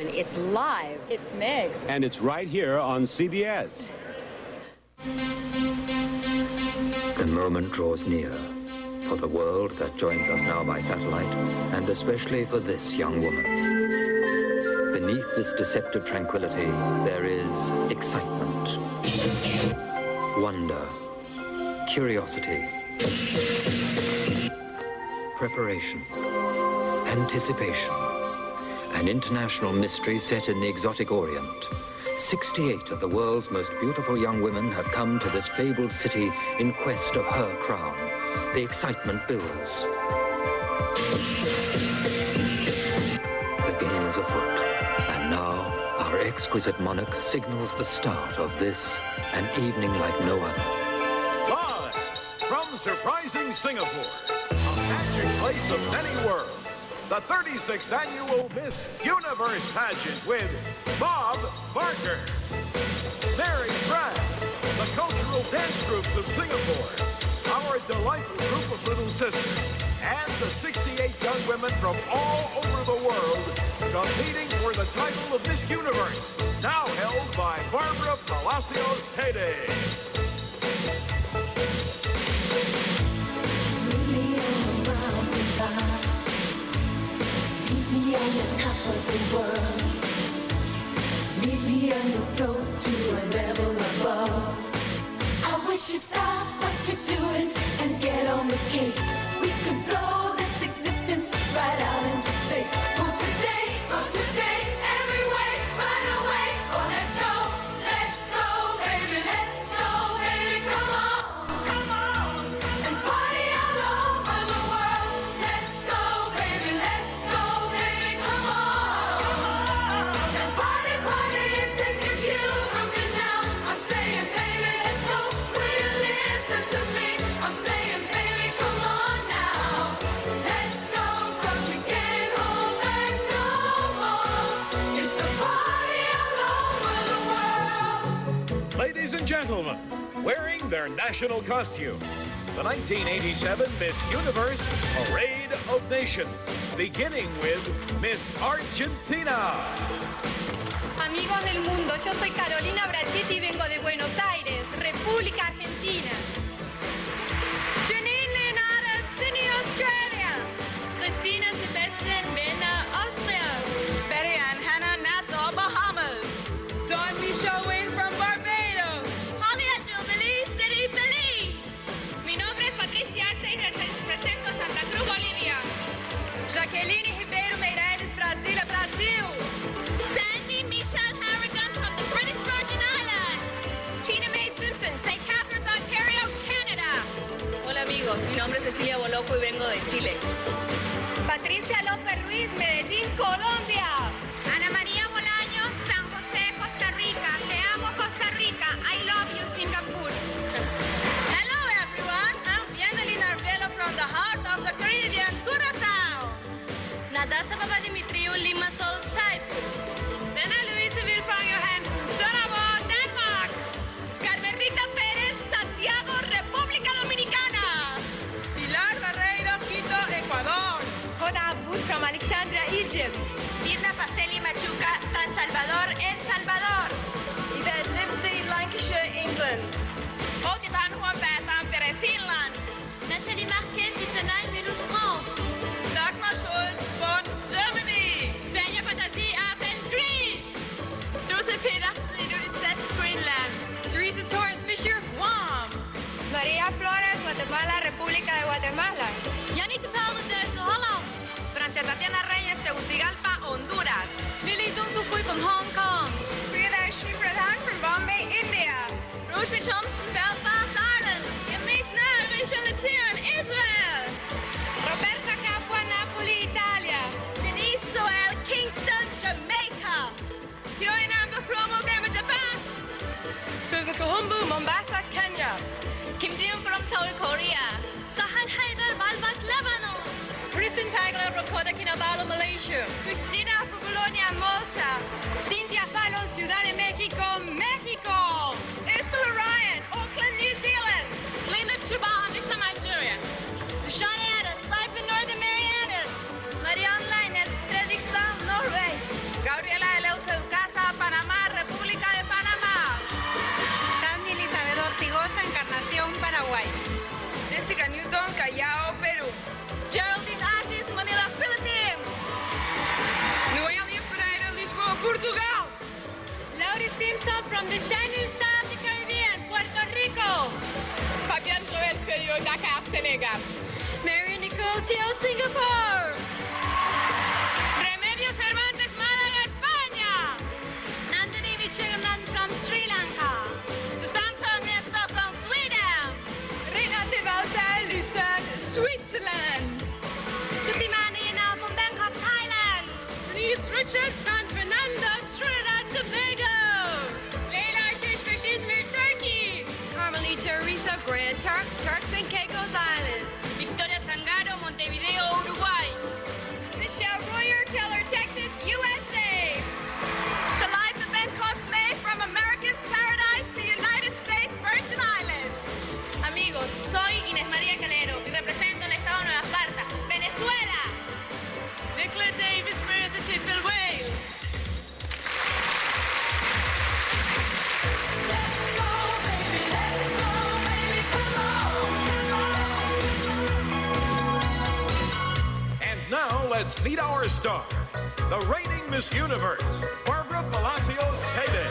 It's live. It's mixed. And it's right here on CBS. The moment draws near for the world that joins us now by satellite, and especially for this young woman. Beneath this deceptive tranquility, there is excitement, wonder, curiosity, preparation, anticipation, an international mystery set in the exotic Orient. 68 of the world's most beautiful young women have come to this fabled city in quest of her crown. The excitement builds. The game is afoot, and now our exquisite monarch signals the start of this, an evening like no other. Live from surprising Singapore, a magic place of many worlds, the 36th annual Miss Universe pageant with Bob Barker, Mary Brad, the cultural dance groups of Singapore, our delightful group of little sisters, and the 68 young women from all over the world competing for the title of Miss Universe, now held by Barbara Palacios Tede. On the top of the world, meet me on the floor to a level above. I wish you'd stop what you're doing and get on the case. We could blow this existence right out into space. Go today, every way, right away. Oh, let's go, baby, come on, and party all over the world. Let's go, baby, come on, and party, and take a cue from me now. I'm saying, baby, let's go. Will you listen to me? I'm saying, baby, come on now. Let's go, 'cause we can't hold back no more. It's a party all over the world. Ladies and gentlemen, wearing their national costume, the 1987 Miss Universe Parade of Nations, beginning with Miss Argentina. Amigos del mundo, yo soy Carolina Brachetti y vengo de Buenos Aires, República Argentina. Janine Leonardo, Sydney, Australia. Christina Sebastian Bena, Austria. Betty Ann Hannah Nassau, Bahamas. Don Michelle Wayne from Barbados. Malia Jubilee, City, Belize. Mi nombre es Patricia Asis y represento Santa Cruz, Bolivia. Jaqueline Ribeiro Meireles, Brasília, Brasil. Sandy Michelle Harrigan from the British Virgin Islands. Tina Mae Simpson, St. Catharines, Ontario, Canada. Hola amigos, mi nombre es Cecilia Bolocco y vengo de Chile. Patricia López Ruiz, Medellín, Colombia. Ana María Bolaños, San José, Costa Rica. Te amo, Costa Rica. I love you, Singapore. Hello everyone, I'm Yaneli Narvelo from the heart of the Caribbean, Curaçao. Nadasa Papadimitriou, Limassol, Cyprus. Nana Louiseville from Johansen, Sonoma, Denmark. Carmen Rita Pérez, Santiago, República Dominicana. Pilar Barreiro, Quito, Ecuador. Hoda Abud from Alexandria, Egypt. Mirna Paseli Machuca, San Salvador, El Salvador. Yvette Lipsy, Lancashire, England. Otitan Huambert, Tampere, Finland. Nathalie Marquet, Wittenheim, Mulhouse, France. Dagmar Schultz, Bonn, Germany. Xenia Patasi, Athens, Greece. Susan Peterson, Ilulissat, Greenland. Teresa Torres Fisher, Guam. María Flores, Guatemala, República de Guatemala. Janita Velden, Holland. Francia Tatiana Reyes, Tegucigalpa, Honduras. Lily Junsukuy from Hong Kong. Priya Shri Pradhan from Bombay, India. Roshmi Thompson, Belfast, Ireland. Yamit Michel Etienne, Israel. Roberta Capua, Napoli, Italia. Janice Soel, Kingston, Jamaica. Hiroin Amber Promo, Grandma, Japan. Suzuka Humbu, Mombasa, Kenya. Kim Ji-yoon from Seoul, Korea. Sahan Haidar, Malbat, Lebanon. Kristen Pagler from Kota Kinabalu, Malaysia. Cristina from Bologna, Malta. Cynthia Fallon, Ciudad de México, Mexico. Ursula Ryan, Auckland, New Zealand. Linda Chubal, Nisha, Nigeria. Dushani Addis, Saipan, Northern Marianas. Marianne Lines, Fredrikstad, Norway. Gabriela the shining star of the Caribbean, Puerto Rico. Fabienne Joël Feuillot, Dakar, Sénégal. Marion Nicole Teo, Singapore. Remedios Cervantes, Málaga, España. Nanda Devi Chirnan from Sri Lanka. Susanne Nesta from Sweden. Renate Valter, Lucerne, Switzerland. Tutimani now from Bangkok, Thailand. Denise Richards, San Fernando, Trinidad Tobago. Leila Shishmir, Turkey. Carmelita Risa, Grand Turk, Turks and Caicos Islands. Victoria Sangaro, Montevideo, Uruguay. Michelle Royer, Keller, Texas, U.S.A. Eliza Ben Cosme from America's Paradise, the United States Virgin Islands. Amigos, soy Inés María Calero y represento el estado de Nueva Esparta, Venezuela. Nicola Davis, Martha Tidwell, Wales. Let's go, baby, come on. And now let's meet our stars. The reigning Miss Universe, Barbara Palacios Tebe.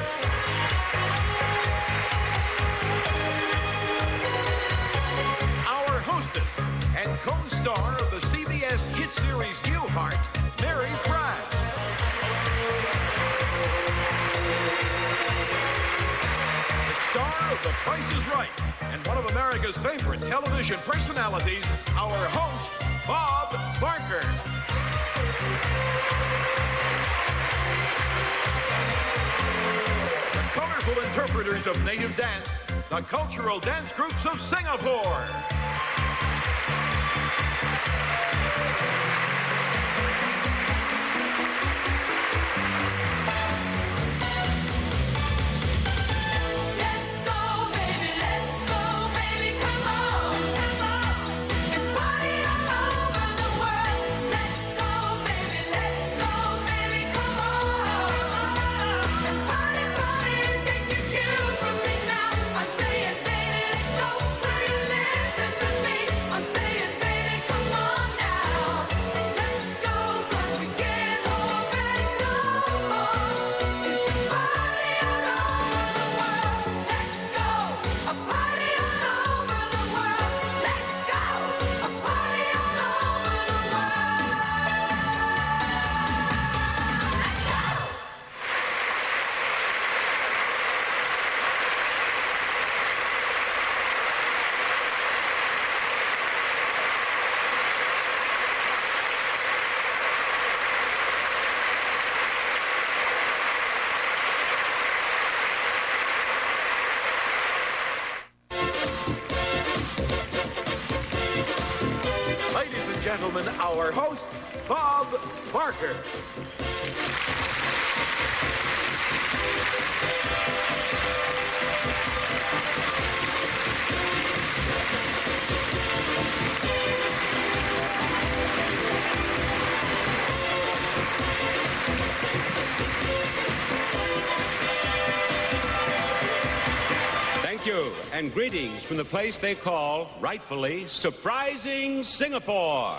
Our hostess and co-star of the CBS hit series Newhart, Mary Pratt. The star of The Price is Right and one of America's favorite television personalities, our host, Bob Barker. The colorful interpreters of native dance, the cultural dance groups of Singapore. Let's go, baby, come on. And party all over the world. Let's go, baby, come on. And party, take your cue from me now. I'm saying, baby, let's go. Will you listen to me? I'm saying, baby, come on now. Let's go, 'cause we can't hold back no more. It's a party all over the world. Let's go, a party all over the world. Let's go, a party all over the world. Let's go. Ladies and gentlemen, our host, Bob Barker. Thank you, and greetings from the place they call, rightfully, Surprising Singapore.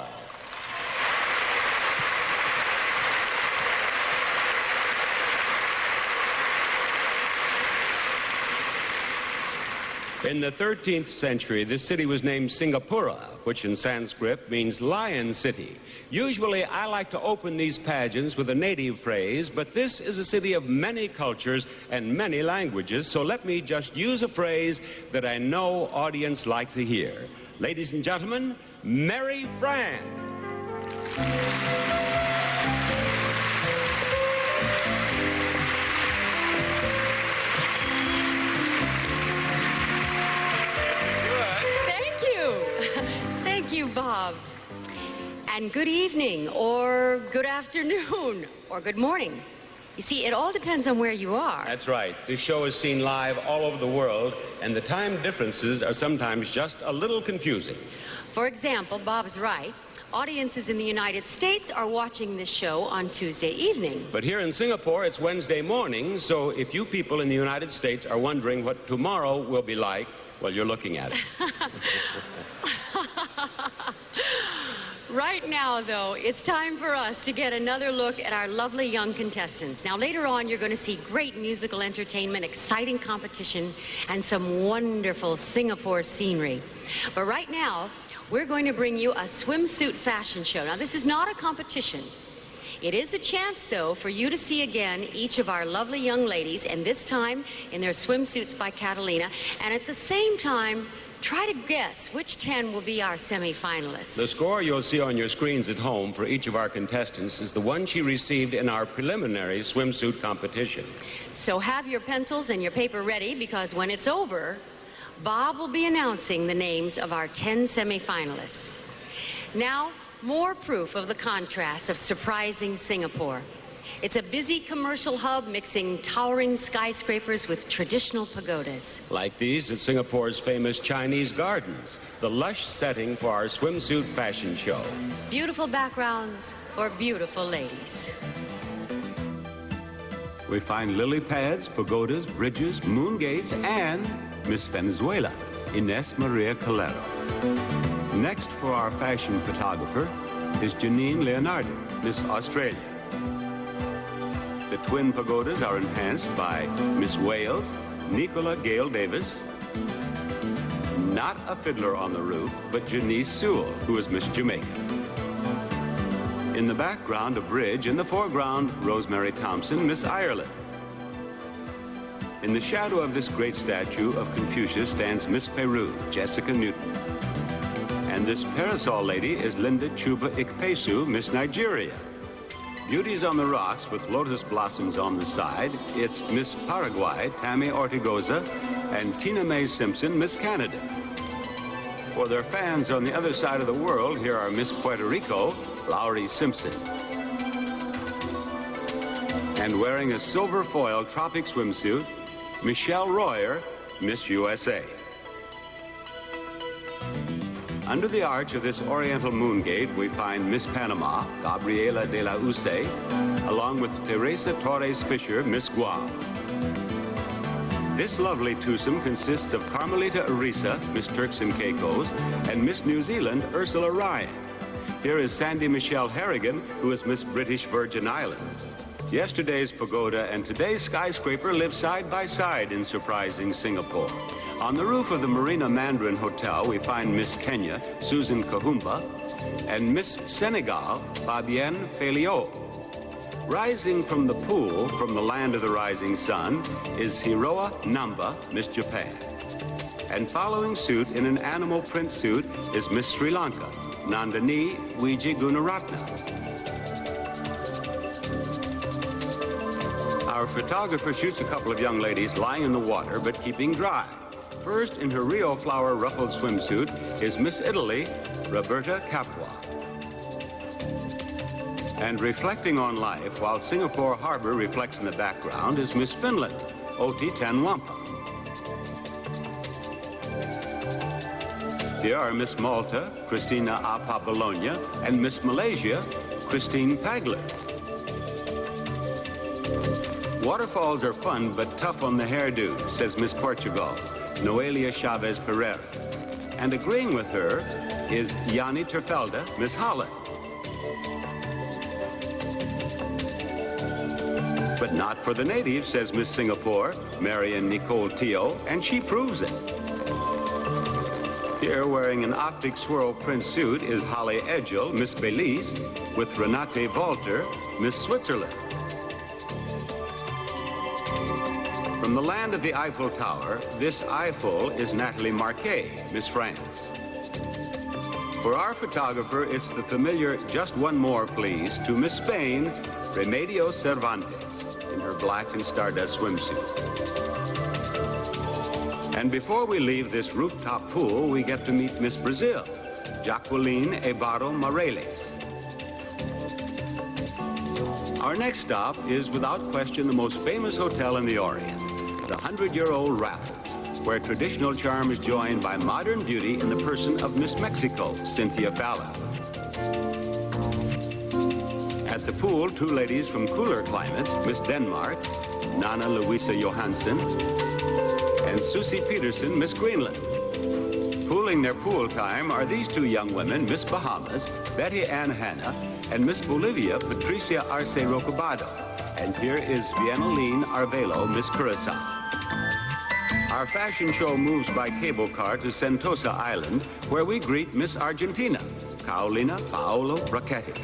In the 13th century, this city was named Singapura, which in Sanskrit means lion city. Usually, I like to open these pageants with a native phrase, but this is a city of many cultures and many languages, so let me just use a phrase that I know audience like to hear. Ladies and gentlemen, Merry Fran. Thank you, Bob. And good evening, or good afternoon, or good morning. You see, it all depends on where you are. That's right. This show is seen live all over the world, and the time differences are sometimes just a little confusing. For example, Bob's right. Audiences in the United States are watching this show on Tuesday evening. But here in Singapore, it's Wednesday morning, so if you people in the United States are wondering what tomorrow will be like, well, you're looking at it. Right now, though, it's time for us to get another look at our lovely young contestants. Now, later on, you're going to see great musical entertainment, exciting competition, and some wonderful Singapore scenery. But right now, we're going to bring you a swimsuit fashion show. Now, this is not a competition. It is a chance, though, for you to see again each of our lovely young ladies, and this time in their swimsuits by Catalina, and at the same time, try to guess which 10 will be our semi-finalists. The score you'll see on your screens at home for each of our contestants is the one she received in our preliminary swimsuit competition. So have your pencils and your paper ready, because when it's over, Bob will be announcing the names of our 10 semi-finalists. Now, more proof of the contrast of surprising Singapore. It's a busy commercial hub mixing towering skyscrapers with traditional pagodas. Like these at Singapore's famous Chinese gardens, the lush setting for our swimsuit fashion show. Beautiful backgrounds for beautiful ladies. We find lily pads, pagodas, bridges, moon gates, and Miss Venezuela, Inés Maria Calero. Next for our fashion photographer is Janine Leonardo, Miss Australia. The twin pagodas are enhanced by Miss Wales, Nicola Gale Davis, not a fiddler on the roof, but Janice Sewell, who is Miss Jamaica. In the background, a bridge. In the foreground, Rosemary Thompson, Miss Ireland. In the shadow of this great statue of Confucius stands Miss Peru, Jessica Newton. And this parasol lady is Linda Chuba Ikpesu, Miss Nigeria. Beauties on the rocks with lotus blossoms on the side, it's Miss Paraguay, Tammy Ortigoza, and Tina Mae Simpson, Miss Canada. For their fans on the other side of the world, here are Miss Puerto Rico, Laurie Simpson. And wearing a silver foil tropic swimsuit, Michelle Royer, Miss U.S.A. Under the arch of this oriental moon gate, we find Miss Panama, Gabriela de la Use, along with Teresa Torres Fisher, Miss Guam. This lovely twosome consists of Carmelita Arisa, Miss Turks and Caicos, and Miss New Zealand, Ursula Ryan. Here is Sandy Michelle Harrigan, who is Miss British Virgin Islands. Yesterday's pagoda and today's skyscraper live side by side in surprising Singapore. On the roof of the Marina Mandarin Hotel, we find Miss Kenya, Susan Kahumba, and Miss Senegal, Fabienne Feliot. Rising from the pool, from the land of the rising sun, is Hiroa Namba, Miss Japan. And following suit in an animal print suit is Miss Sri Lanka, Nandini Wiji Gunaratna. Our photographer shoots a couple of young ladies lying in the water but keeping dry. First, in her Rio flower ruffled swimsuit, is Miss Italy, Roberta Capua. And reflecting on life, while Singapore Harbor reflects in the background, is Miss Finland, Oti Tanwampa. Here are Miss Malta, Christina Apa Bologna, and Miss Malaysia, Christine Pagler. Waterfalls are fun but tough on the hairdo, says Miss Portugal, Noelia Chavez Pereira. And agreeing with her is Yanni Terfelda, Miss Holland. But not for the natives, says Miss Singapore, Marion Nicole Teo, and she proves it. Here, wearing an optic swirl print suit, is Holly Edgel, Miss Belize, with Renate Walter, Miss Switzerland. From the land of the Eiffel Tower, this Eiffel is Natalie Marquet, Miss France. For our photographer, it's the familiar "Just One More, Please" to Miss Spain, Remedios Cervantes, in her black and stardust swimsuit. And before we leave this rooftop pool, we get to meet Miss Brazil, Jacqueline Ebaro Moreles. Our next stop is, without question, the most famous hotel in the Orient, the 100-year-old Raffles, where traditional charm is joined by modern beauty in the person of Miss Mexico, Cynthia Fallon. At the pool, two ladies from cooler climates, Miss Denmark, Nana Louisa Johansson, and Susie Peterson, Miss Greenland. Pool ruling their pool time are these two young women, Miss Bahamas, Betty Ann Hanna, and Miss Bolivia, Patricia Arce Rocobado. And here is Viennaline Arvelo, Miss Curacao. Our fashion show moves by cable car to Sentosa Island, where we greet Miss Argentina, Carolina Paolo Brachetti,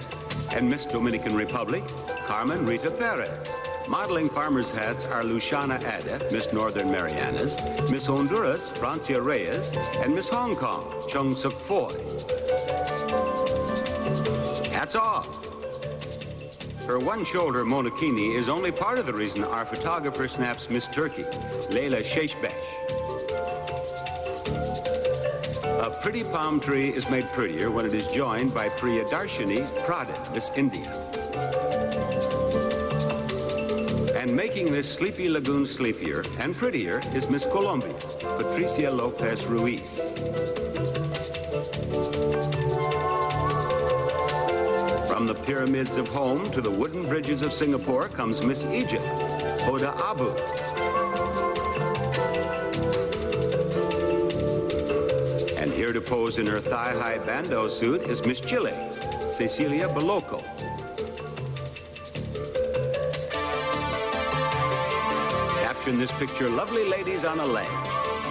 and Miss Dominican Republic, Carmen Rita Perez. Modeling farmers' hats are Luciana Ada, Miss Northern Marianas, Miss Honduras, Francia Reyes, and Miss Hong Kong, Chung Suk Foy. Hats off! Her one-shoulder monokini is only part of the reason our photographer snaps Miss Turkey, Leila Sheshbesh. A pretty palm tree is made prettier when it is joined by Priyadarshini Pradhan, Miss India. And making this sleepy lagoon sleepier and prettier is Miss Colombia, Patricia Lopez Ruiz. From the pyramids of home to the wooden bridges of Singapore comes Miss Egypt, Hoda Abu. And here to pose in her thigh-high bandeau suit is Miss Chile, Cecilia Bolocco. In this picture, lovely ladies on a ledge.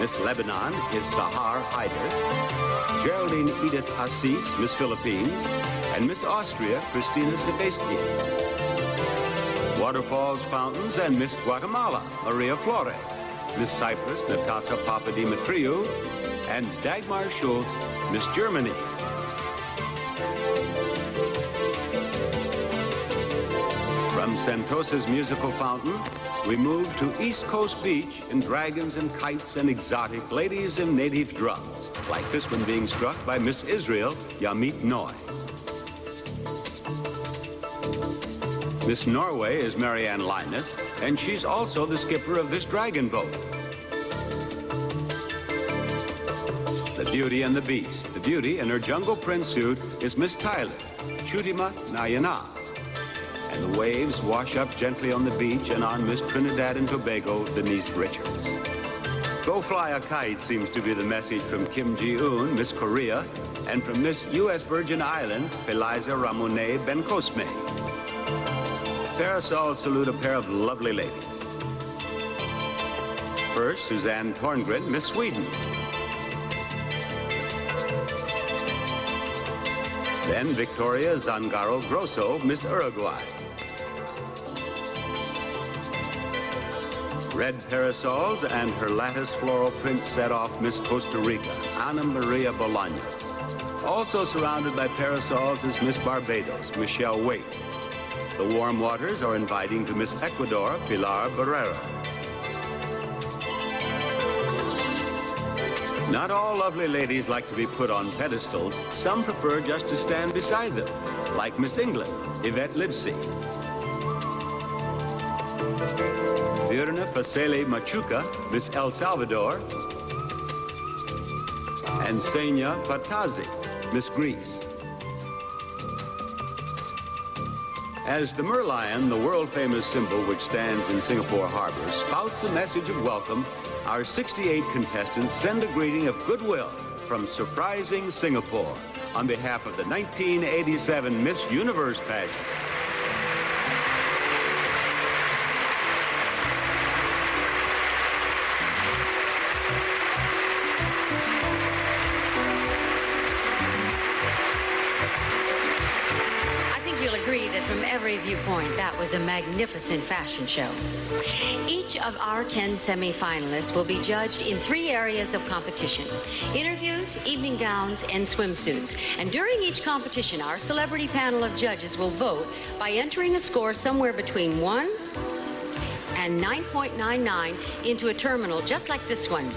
Miss Lebanon is Sahar Haider, Geraldine Edith Asis, Miss Philippines, and Miss Austria, Christina Sebastian. Waterfalls, fountains, and Miss Guatemala, Maria Flores, Miss Cyprus, Natasha Papadimitriou, and Dagmar Schultz, Miss Germany. From Sentosa's musical fountain, we move to East Coast Beach in dragons and kites and exotic ladies and native drums, like this one being struck by Miss Israel, Yamit Noy. Miss Norway is Marianne Linus, and she's also the skipper of this dragon boat. The Beauty and the Beast. The Beauty in her jungle print suit is Miss Tyler, Chutima Nayana. And the waves wash up gently on the beach and on Miss Trinidad and Tobago, Denise Richards. Go fly a kite seems to be the message from Kim Ji-un, Miss Korea, and from Miss U.S. Virgin Islands, Eliza Ramone Bencosme. Parasols salute a pair of lovely ladies. First, Susanne Torngren, Miss Sweden. Then Victoria Zangaro Grosso, Miss Uruguay. Red parasols and her lattice floral print set off Miss Costa Rica, Ana Maria Bolaños. Also surrounded by parasols is Miss Barbados, Michelle Waite. The warm waters are inviting to Miss Ecuador, Pilar Barrera. Not all lovely ladies like to be put on pedestals. Some prefer just to stand beside them, like Miss England, Yvette Lipsy. Virna Pasele Machuca, Miss El Salvador, and Senya Patazi, Miss Greece. As the merlion, the world-famous symbol which stands in Singapore Harbor, spouts a message of welcome, our 68 contestants send a greeting of goodwill from Surprising Singapore on behalf of the 1987 Miss Universe pageant. From every viewpoint, that was a magnificent fashion show. Each of our 10 semi-finalists will be judged in 3 areas of competition: interviews, evening gowns, and swimsuits. And during each competition, our celebrity panel of judges will vote by entering a score somewhere between 1 and 9.99 into a terminal just like this one.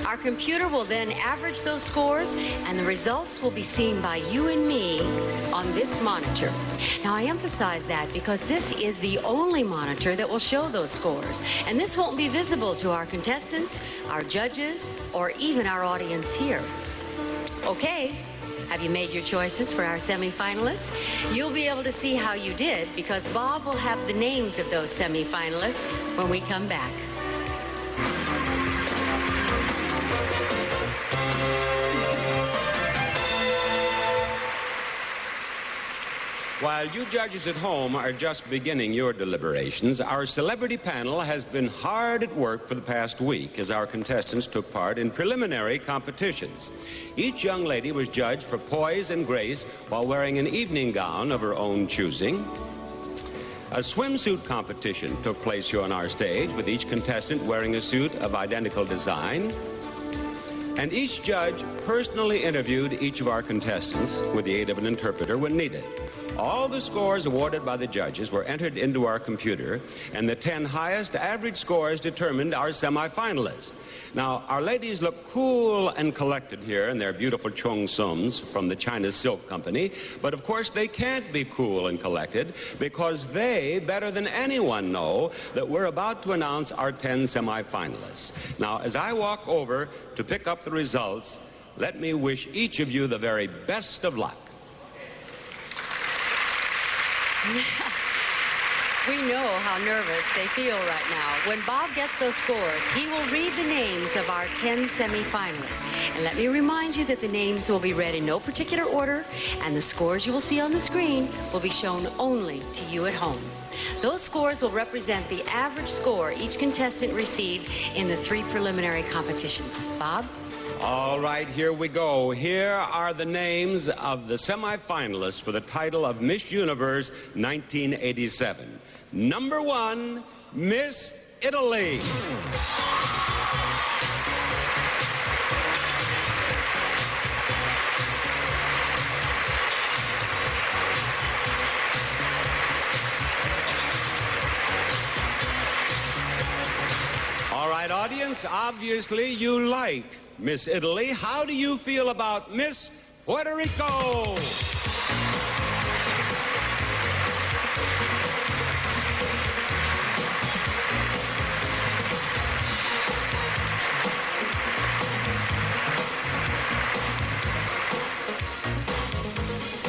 Our computer will then average those scores, and the results will be seen by you and me on this monitor. Now, I emphasize that because this is the only monitor that will show those scores, and this won't be visible to our contestants, our judges, or even our audience here. Okay, have you made your choices for our semi-finalists? You'll be able to see how you did because Bob will have the names of those semi-finalists when we come back. While you judges at home are just beginning your deliberations, our celebrity panel has been hard at work for the past week as our contestants took part in preliminary competitions. Each young lady was judged for poise and grace while wearing an evening gown of her own choosing. A swimsuit competition took place here on our stage, with each contestant wearing a suit of identical design. And each judge personally interviewed each of our contestants with the aid of an interpreter when needed. All the scores awarded by the judges were entered into our computer, and the 10 highest average scores determined our semi-finalists. Now, our ladies look cool and collected here in their beautiful cheongsums from the China Silk Company, but of course they can't be cool and collected because they, better than anyone, know that we're about to announce our 10 semi-finalists. Now, as I walk over to pick up the results, let me wish each of you the very best of luck. We know how nervous they feel right now. When Bob gets those scores, he will read the names of our 10 semi-finalists. And let me remind you that the names will be read in no particular order, and the scores you will see on the screen will be shown only to you at home. Those scores will represent the average score each contestant received in the 3 preliminary competitions. Bob? All right, here we go. Here are the names of the semi-finalists for the title of Miss Universe 1987. Number 1, Miss Italy. All right, audience, obviously you like Miss Italy. How do you feel about Miss Puerto Rico?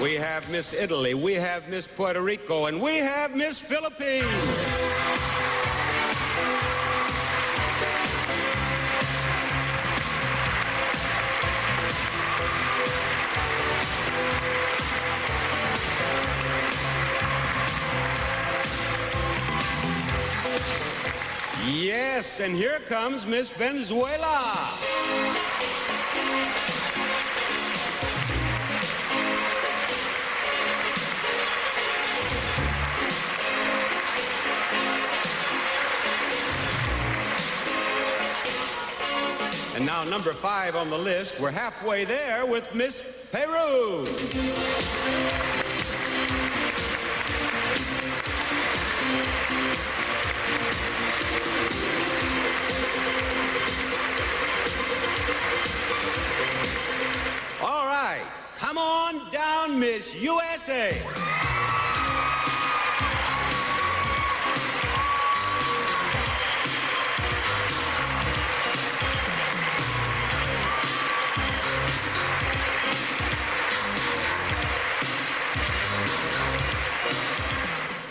We have Miss Italy, we have Miss Puerto Rico, and we have Miss Philippines. Yes, and here comes Miss Venezuela. And now number 5 on the list, we're halfway there with Miss Peru. All right, come on down, Miss U.S.A.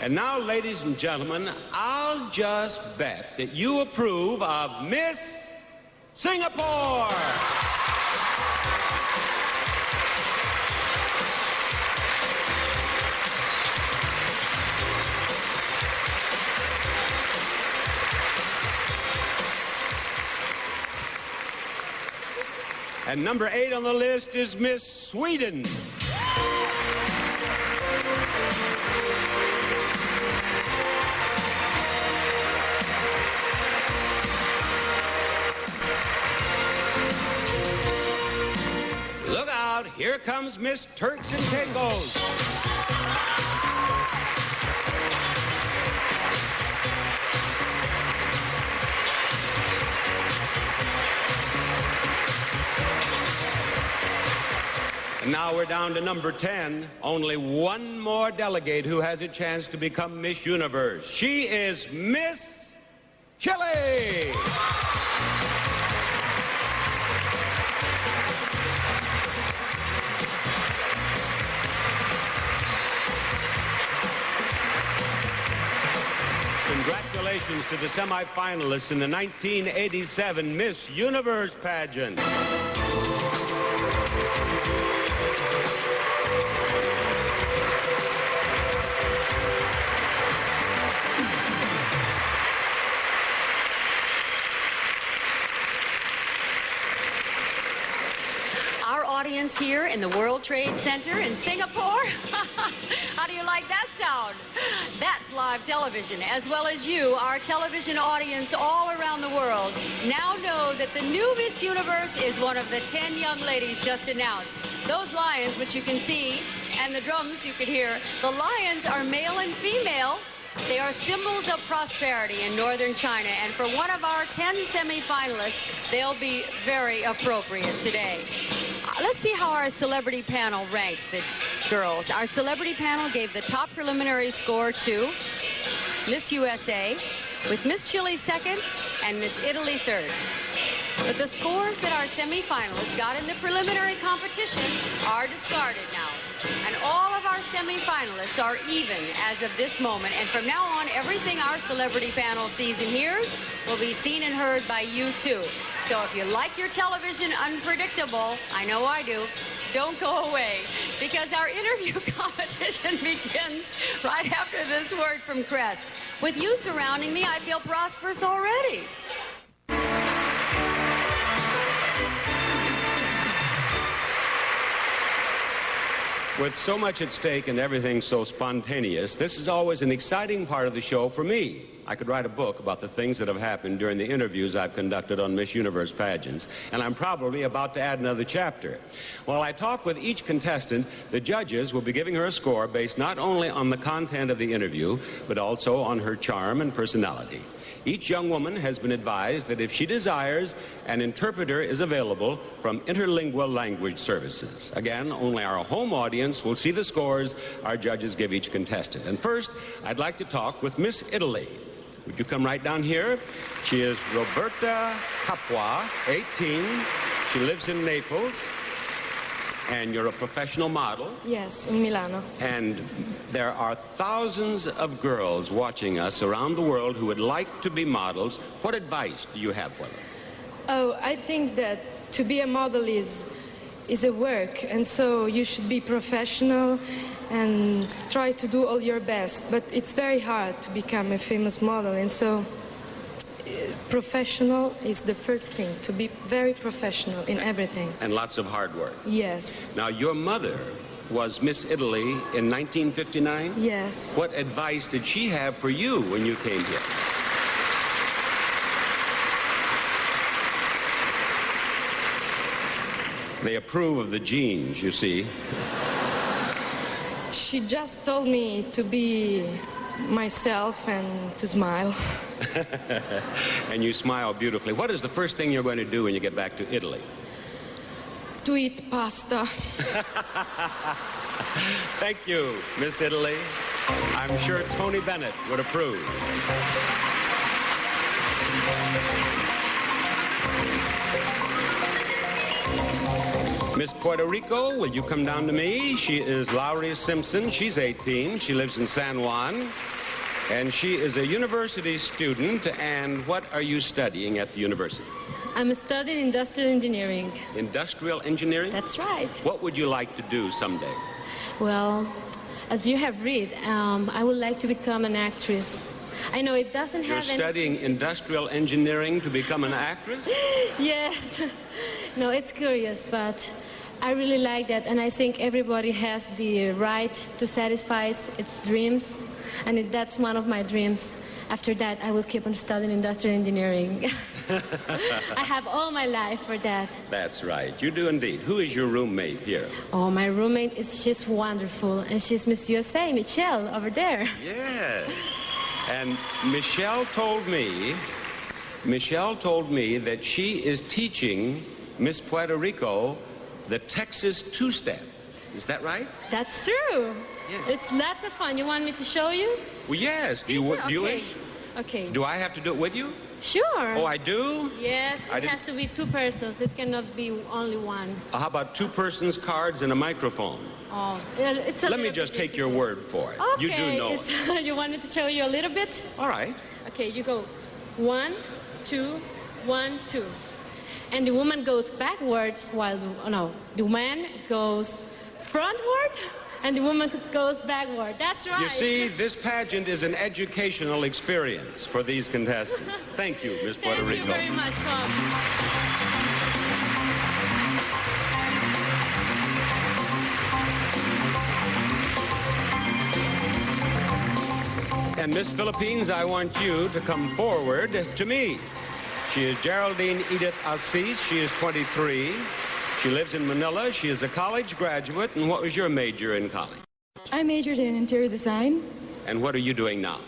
And now, ladies and gentlemen, I'll just bet that you approve of Miss Singapore. And number 8 on the list is Miss Sweden. Look out, here comes Miss Turks and Caicos. And now we're down to number 10. Only one more delegate who has a chance to become Miss Universe. She is Miss Chile. Congratulations to the semi-finalists in the 1987 Miss Universe pageant. audience here in the World Trade Center in Singapore. How do you like that sound? That's live television, as well as you, our television audience all around the world, now know that the new Miss Universe is one of the 10 young ladies just announced. Those lions, which you can see, and the drums you can hear, the lions are male and female. They are symbols of prosperity in northern China, and for one of our 10 semi-finalists, they'll be very appropriate today. Let's see how our celebrity panel ranked the girls. Our celebrity panel gave the top preliminary score to Miss USA, with Miss Chile second and Miss Italy third. But the scores that our semi-finalists got in the preliminary competition are discarded now. And all of our semi-finalists are even as of this moment. And from now on, everything our celebrity panel sees and hears will be seen and heard by you too. So if you like your television unpredictable, I know I do, don't go away, because our interview competition begins right after this word from Crest. With you surrounding me, I feel prosperous already. With so much at stake and everything so spontaneous, this is always an exciting part of the show for me. I could write a book about the things that have happened during the interviews I've conducted on Miss Universe pageants, and I'm probably about to add another chapter. While I talk with each contestant, the judges will be giving her a score based not only on the content of the interview, but also on her charm and personality. Each young woman has been advised that if she desires, an interpreter is available from Interlingual Language Services. Again, only our home audience will see the scores our judges give each contestant. And first, I'd like to talk with Miss Italy. Would you come right down here? She is Roberta Capua, 18. She lives in Naples. And you're a professional model? Yes, in Milano. And there are thousands of girls watching us around the world who would like to be models. What advice do you have for them? Oh, I think that to be a model is a work, and so you should be professional and try to do all your best. But it's very hard to become a famous model, and so professional is the first thing, to be very professional in everything. And lots of hard work. Yes. Now, your mother was Miss Italy in 1959? Yes. What advice did she have for you when you came here? They approve of the genes, you see. She just told me to be myself and to smile. And you smile beautifully. What is the first thing you're going to do when you get back to Italy? To eat pasta. Thank you, Miss Italy. I'm sure Tony Bennett would approve. Miss Puerto Rico, will you come down to me? She is Laurie Simpson. She's 18. She lives in San Juan. And she is a university student. And what are you studying at the university? I'm studying industrial engineering. Industrial engineering? That's right. What would you like to do someday? Well, as you have read, I would like to become an actress. I know it doesn't have You're studying industrial engineering to become an actress? Yes. No, it's curious, but I really like that, and I think everybody has the right to satisfy its dreams, and that's one of my dreams. After that, I will keep on studying industrial engineering. I have all my life for that. That's right. You do indeed. Who is your roommate here? Oh, my roommate she's wonderful, and she's Miss U.S.A, Michelle, over there. Yes. And Michelle told me that she is teaching Miss Puerto Rico the Texas two-step. Is that right? That's true. Yeah. It's lots of fun. You want me to show you? Well, yes. Do you wish? Okay. Do I have to do it with you? Sure. Oh, I do? Yes, it has to be two persons. It cannot be only one. How about two persons, cards, and a microphone? Oh, it's a Let me just take your word for it. Okay. You do know it. You want me to show you a little bit? All right. Okay, you go 1, 2, 1, 2. And the woman goes backwards while the man goes frontward and the woman goes backward. That's right. You see, this pageant is an educational experience for these contestants. Thank you, Miss Puerto Rico. Thank you very much, Fonck. And Miss Philippines, I want you to come forward to me. She is Geraldine Edith Asis. She is 23. She lives in Manila. She is a college graduate. And what was your major in college? I majored in interior design. And what are you doing now?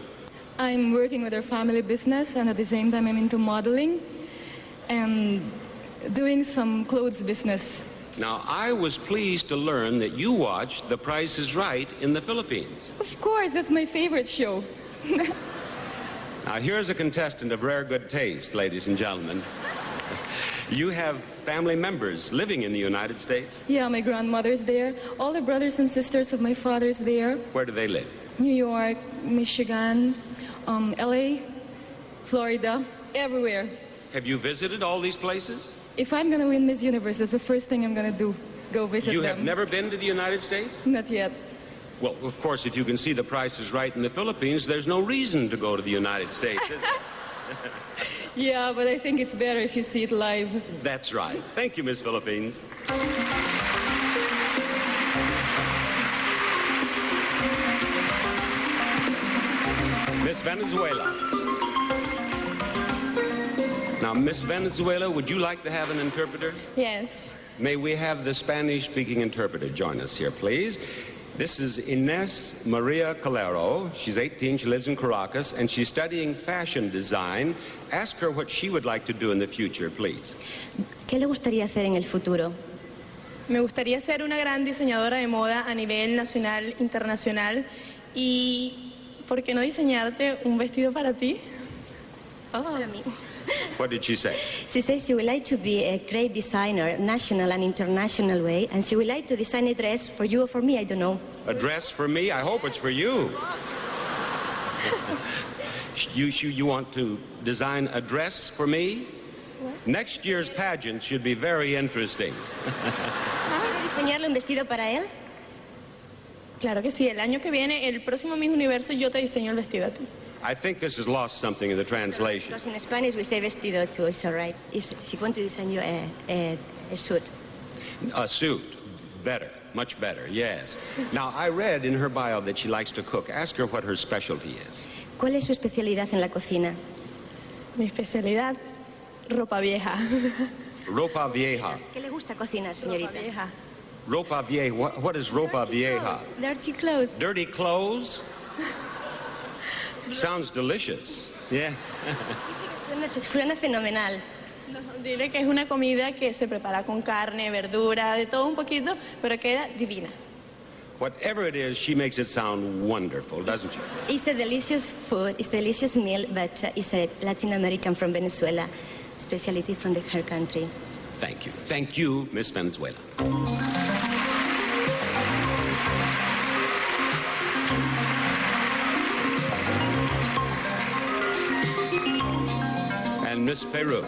I'm working with our family business, and at the same time I'm into modeling and doing some clothes business. Now, I was pleased to learn that you watched The Price is Right in the Philippines. Of course, that's my favorite show. Now, here's a contestant of rare good taste, ladies and gentlemen. You have family members living in the United States? Yeah, my grandmother's there. All the brothers and sisters of my father's there. Where do they live? New York, Michigan, LA, Florida, everywhere. Have you visited all these places? If I'm going to win Miss Universe, that's the first thing I'm going to do, go visit them. You have never been to the United States? Not yet. Well, of course, if you can see The Price is Right in the Philippines, there's no reason to go to the United States, is there? Yeah, but I think it's better if you see it live. That's right. Thank you, Miss Philippines. Miss Venezuela. Now, Miss Venezuela, would you like to have an interpreter? Yes. May we have the Spanish-speaking interpreter join us here, please? This is Inés Maria Calero. She's 18, she lives in Caracas, and she's studying fashion design. Ask her what she would like to do in the future, please. ¿Qué le gustaría hacer en el futuro? Me gustaría ser una gran diseñadora de moda a nivel nacional, internacional, y ¿por qué no diseñarte un vestido para ti? Oh. Para mí. What did she say? She says she would like to be a great designer, national and international way, and she would like to design a dress for you or for me, I don't know. A dress for me? I hope it's for you. You want to design a dress for me? What? Next year's pageant should be very interesting. ¿Quiere diseñarle un vestido para él? Claro que sí, el año que viene, el próximo Miss Universo, yo te diseño el vestido a ti. I think this has lost something in the translation. Because in Spanish we say vestido too, it's all right. She wants to design you a suit. A suit. Better. Much better, yes. Now, I read in her bio that she likes to cook. Ask her what her specialty is. ¿Cuál es su especialidad en la cocina? Mi especialidad, ropa vieja. Ropa vieja. ¿Qué le gusta cocinar, señorita? Ropa vieja. Ropa vieja. What is ropa vieja? Dirty clothes. Dirty clothes? Sounds delicious. Yeah. Suena fenomenal. No, dile que es una comida que se prepara con carne, verdura, de todo un poquito, pero queda divina. Whatever it is, she makes it sound wonderful, doesn't she? It's a delicious food, it's a delicious meal, but it's a Latin American from Venezuela, specialty from her country. Thank you. Thank you, Miss Venezuela. And Miss Peru.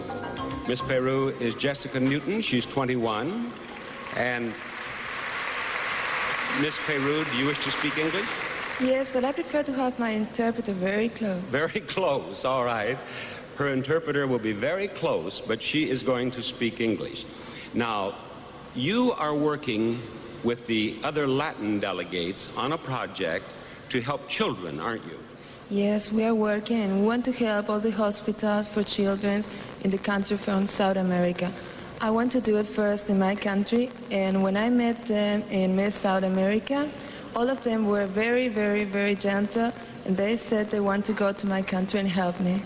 Miss Peru is Jessica Newton. She's 21. And Miss Peru, do you wish to speak English? Yes, but I prefer to have my interpreter very close. Very close, all right. Her interpreter will be very close, but she is going to speak English. Now, you are working with the other Latin delegates on a project to help children, aren't you? Yes, we are working and we want to help all the hospitals for children in the country from South America. I want to do it first in my country, and when I met them in Miss South America, all of them were very, very, very gentle, and they said they want to go to my country and help me.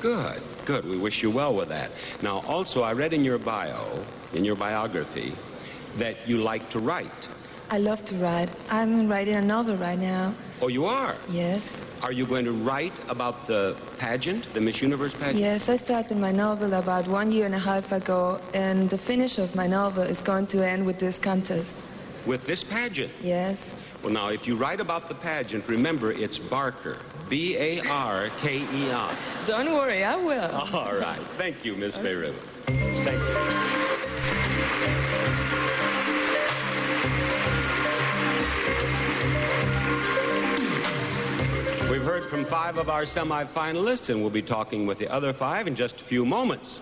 Good, good. We wish you well with that. Now, also, I read in your bio, in your biography, that you like to write. I love to write. I'm writing a novel right now. Oh, you are? Yes. Are you going to write about the pageant, the Miss Universe pageant? Yes, I started my novel about 1.5 years ago, and the finish of my novel is going to end with this contest. With this pageant? Yes. Well, now, if you write about the pageant, remember it's Barker. B-A-R-K-E-R. Don't worry, I will. All right. Thank you, Miss Peru. Thank you. We've heard from 5 of our semi-finalists, and we'll be talking with the other 5 in just a few moments.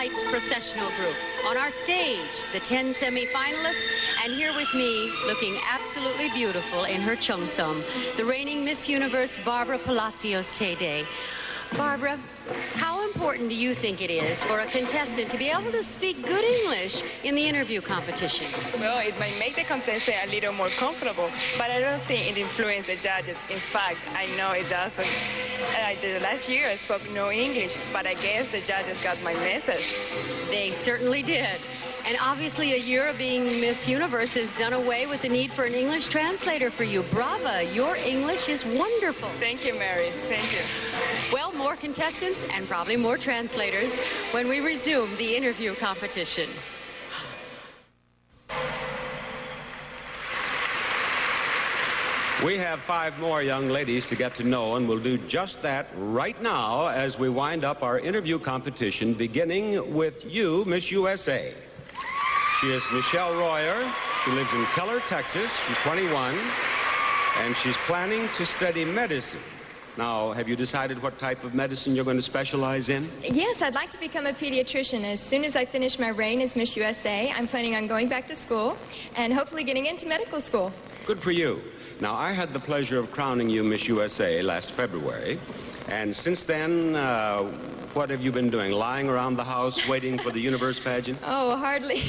Lights processional group. On our stage, the 10 semi-finalists, and here with me, looking absolutely beautiful in her cheongsam, the reigning Miss Universe, Barbara Palacios Tede. Barbara, how important do you think it is for a contestant to be able to speak good English in the interview competition? Well, it might make the contestant a little more comfortable, but I don't think it influences the judges. In fact, I know it doesn't. The last year I spoke no English, but I guess the judges got my message. They certainly did. And obviously a year of being Miss Universe has done away with the need for an English translator for you. Bravo, your English is wonderful. Thank you, Mary. Thank you. Well, more contestants and probably more translators when we resume the interview competition. We have 5 more young ladies to get to know, and we'll do just that right now as we wind up our interview competition, beginning with you, Miss USA. She is Michelle Royer. She lives in Keller, Texas. She's 21, and she's planning to study medicine. Now, have you decided what type of medicine you're going to specialize in? Yes, I'd like to become a pediatrician. As soon as I finish my reign as Miss USA, I'm planning on going back to school and hopefully getting into medical school. Good for you. Now, I had the pleasure of crowning you Miss USA last February, and since then, what have you been doing? Lying around the house waiting for the Universe pageant? Oh, hardly.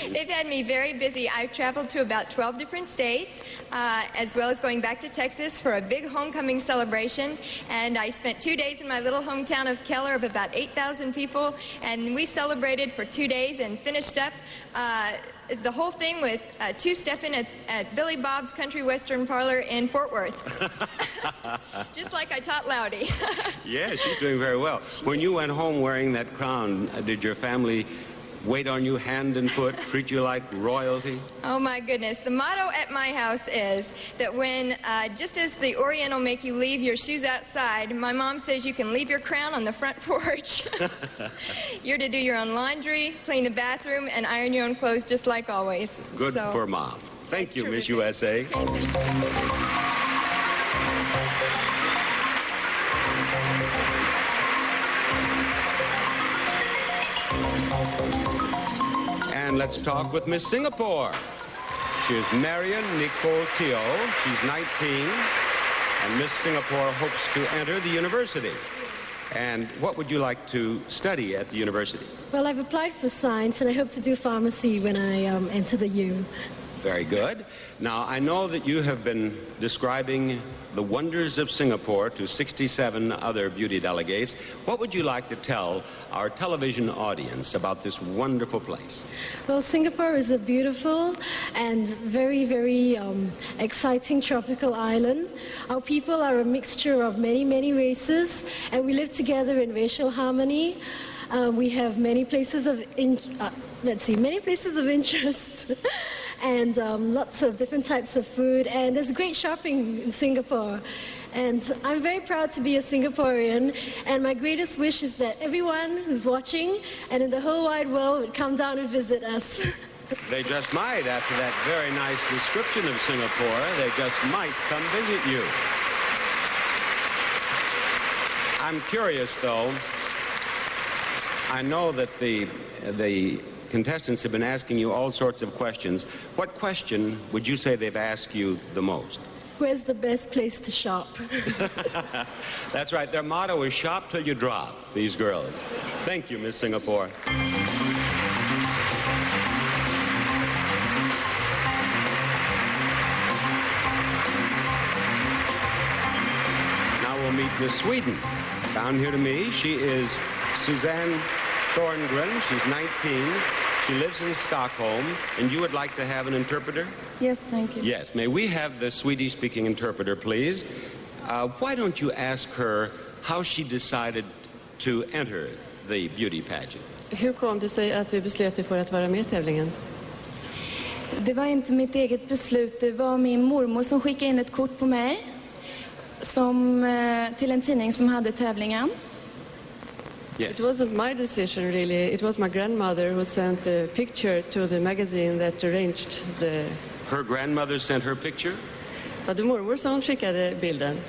They've had me very busy. I've traveled to about 12 different states, as well as going back to Texas for a big homecoming celebration. And I spent 2 days in my little hometown of Keller of about 8,000 people, and we celebrated for 2 days and finished up the whole thing with two-stepping at Billy Bob's Country Western Parlor in Fort Worth. Just like I taught Laurie. Yeah, she's doing very well. When you went home wearing that crown, did your family wait on you hand and foot, treat you like royalty? Oh my goodness. The motto at my house is that when, just as the Oriental make you leave your shoes outside, my mom says you can leave your crown on the front porch. You're to do your own laundry, clean the bathroom, and iron your own clothes just like always. Good for Mom. Thank you, Miss USA. Thank you. And let's talk with Miss Singapore. She is Marion Nicole Teo. She's 19, and Miss Singapore hopes to enter the university. And what would you like to study at the university? Well, I've applied for science, and I hope to do pharmacy when I enter the U. Very good. Now, I know that you have been describing the wonders of Singapore to 67 other beauty delegates. What would you like to tell our television audience about this wonderful place? Well, Singapore is a beautiful and very, very exciting tropical island. Our people are a mixture of many, many races, and we live together in racial harmony. We have many places of many places of interest. And lots of different types of food, and there's great shopping in Singapore. And I'm very proud to be a Singaporean, and my greatest wish is that everyone who's watching and in the whole wide world would come down and visit us. They just might, after that very nice description of Singapore, they just might come visit you. I'm curious, though. I know that the contestants have been asking you all sorts of questions. What question would you say they've asked you the most? Where's the best place to shop? That's right. Their motto is shop till you drop, these girls. Thank you, Miss Singapore. Now we'll meet Miss Sweden. Down here to me, she is Susanne Thorngren. She's 19. She lives in Stockholm, and you would like to have an interpreter? Yes, thank you. Yes. May we have the Swedish-speaking interpreter, please? Why don't you ask her how she decided to enter the beauty pageant? Hur kom det sig att du beslöt dig för att vara med i tävlingen? Det var inte mitt eget beslut. Det var min mormor som skickade in ett kort på mig till en tidning som hade tävlingen. Yes. It wasn't my decision, really. It was my grandmother who sent a picture to the magazine that arranged the... Her grandmother sent her picture? Ja, det mormor som skickade bilden.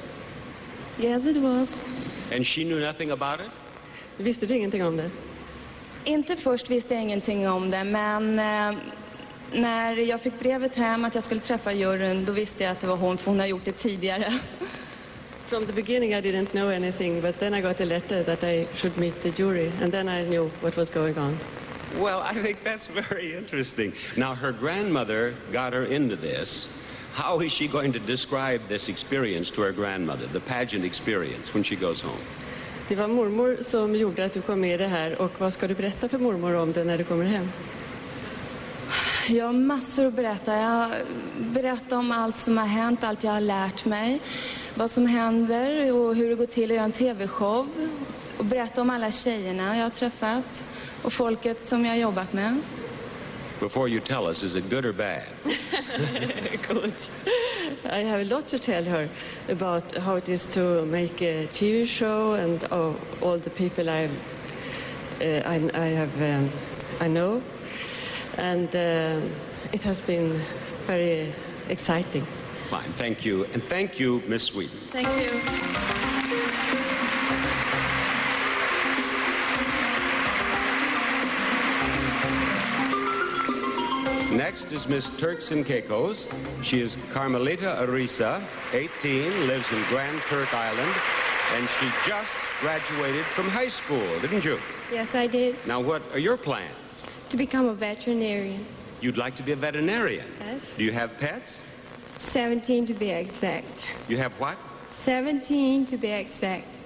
Yes, it was. And she knew nothing about it? Visste du ingenting om det? Inte först visste jag ingenting om det, men när jag fick brevet hem att jag skulle träffa juryn, då visste jag att det var hon, för hon har gjort det tidigare. From the beginning I didn't know anything, but then I got a letter that I should meet the jury, and then I knew what was going on. Well, I think that's very interesting. Now, her grandmother got her into this. How is she going to describe this experience to her grandmother, the pageant experience, when she goes home? Det var mormor som gjorde att du kom med i det här, och vad ska du berätta för mormor om det när du kommer hem? Jag har massor att berätta. Jag berättar om allt som har hänt, allt jag har lärt mig, vad som händer och hur det går till att göra en tv-show. Och berätta om alla tjejerna jag har träffat och folket som jag har jobbat med. Before you tell us, is it good or bad? Good. I have a lot to tell her about how it is to make a TV show and all the people I know, and it has been very exciting. Fine, thank you, and thank you, Miss Sweden. Thank you. Next is Miss Turks and Caicos. She is Carmelita Arisa, 18, lives in Grand Turk Island, and she just graduated from high school, didn't you? Yes, I did. Now, what are your plans? To become a veterinarian. You'd like to be a veterinarian? Yes. Do you have pets? 17 to be exact. You have what? 17 to be exact.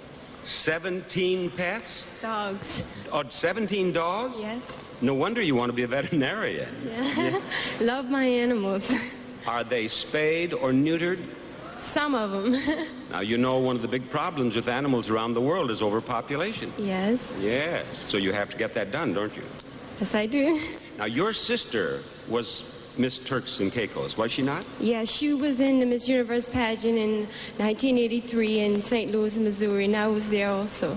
17 pets? Dogs. Oh, 17 dogs? Yes. No wonder you want to be a veterinarian. Yeah. Love my animals. Are they spayed or neutered? Some of them. Now, you know one of the big problems with animals around the world is overpopulation. Yes. Yes, so you have to get that done, don't you? Yes, I do. Now, your sister was Miss Turks and Caicos, was she not? Yeah, she was in the Miss Universe pageant in 1983 in St. Louis, Missouri, and I was there also.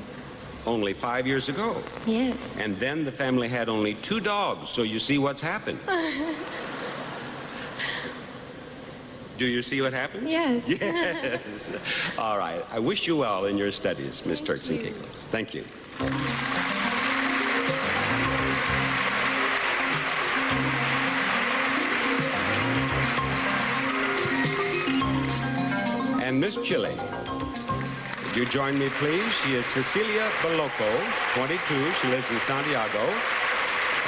Only 5 years ago. Yes. And then the family had only 2 dogs, so you see what's happened. Do you see what happened? Yes. Yes. All right. I wish you well in your studies, Miss Turks and Caicos. Thank you. And Miss Chile. Would you join me, please? She is Cecilia Bolocco, 22. She lives in Santiago.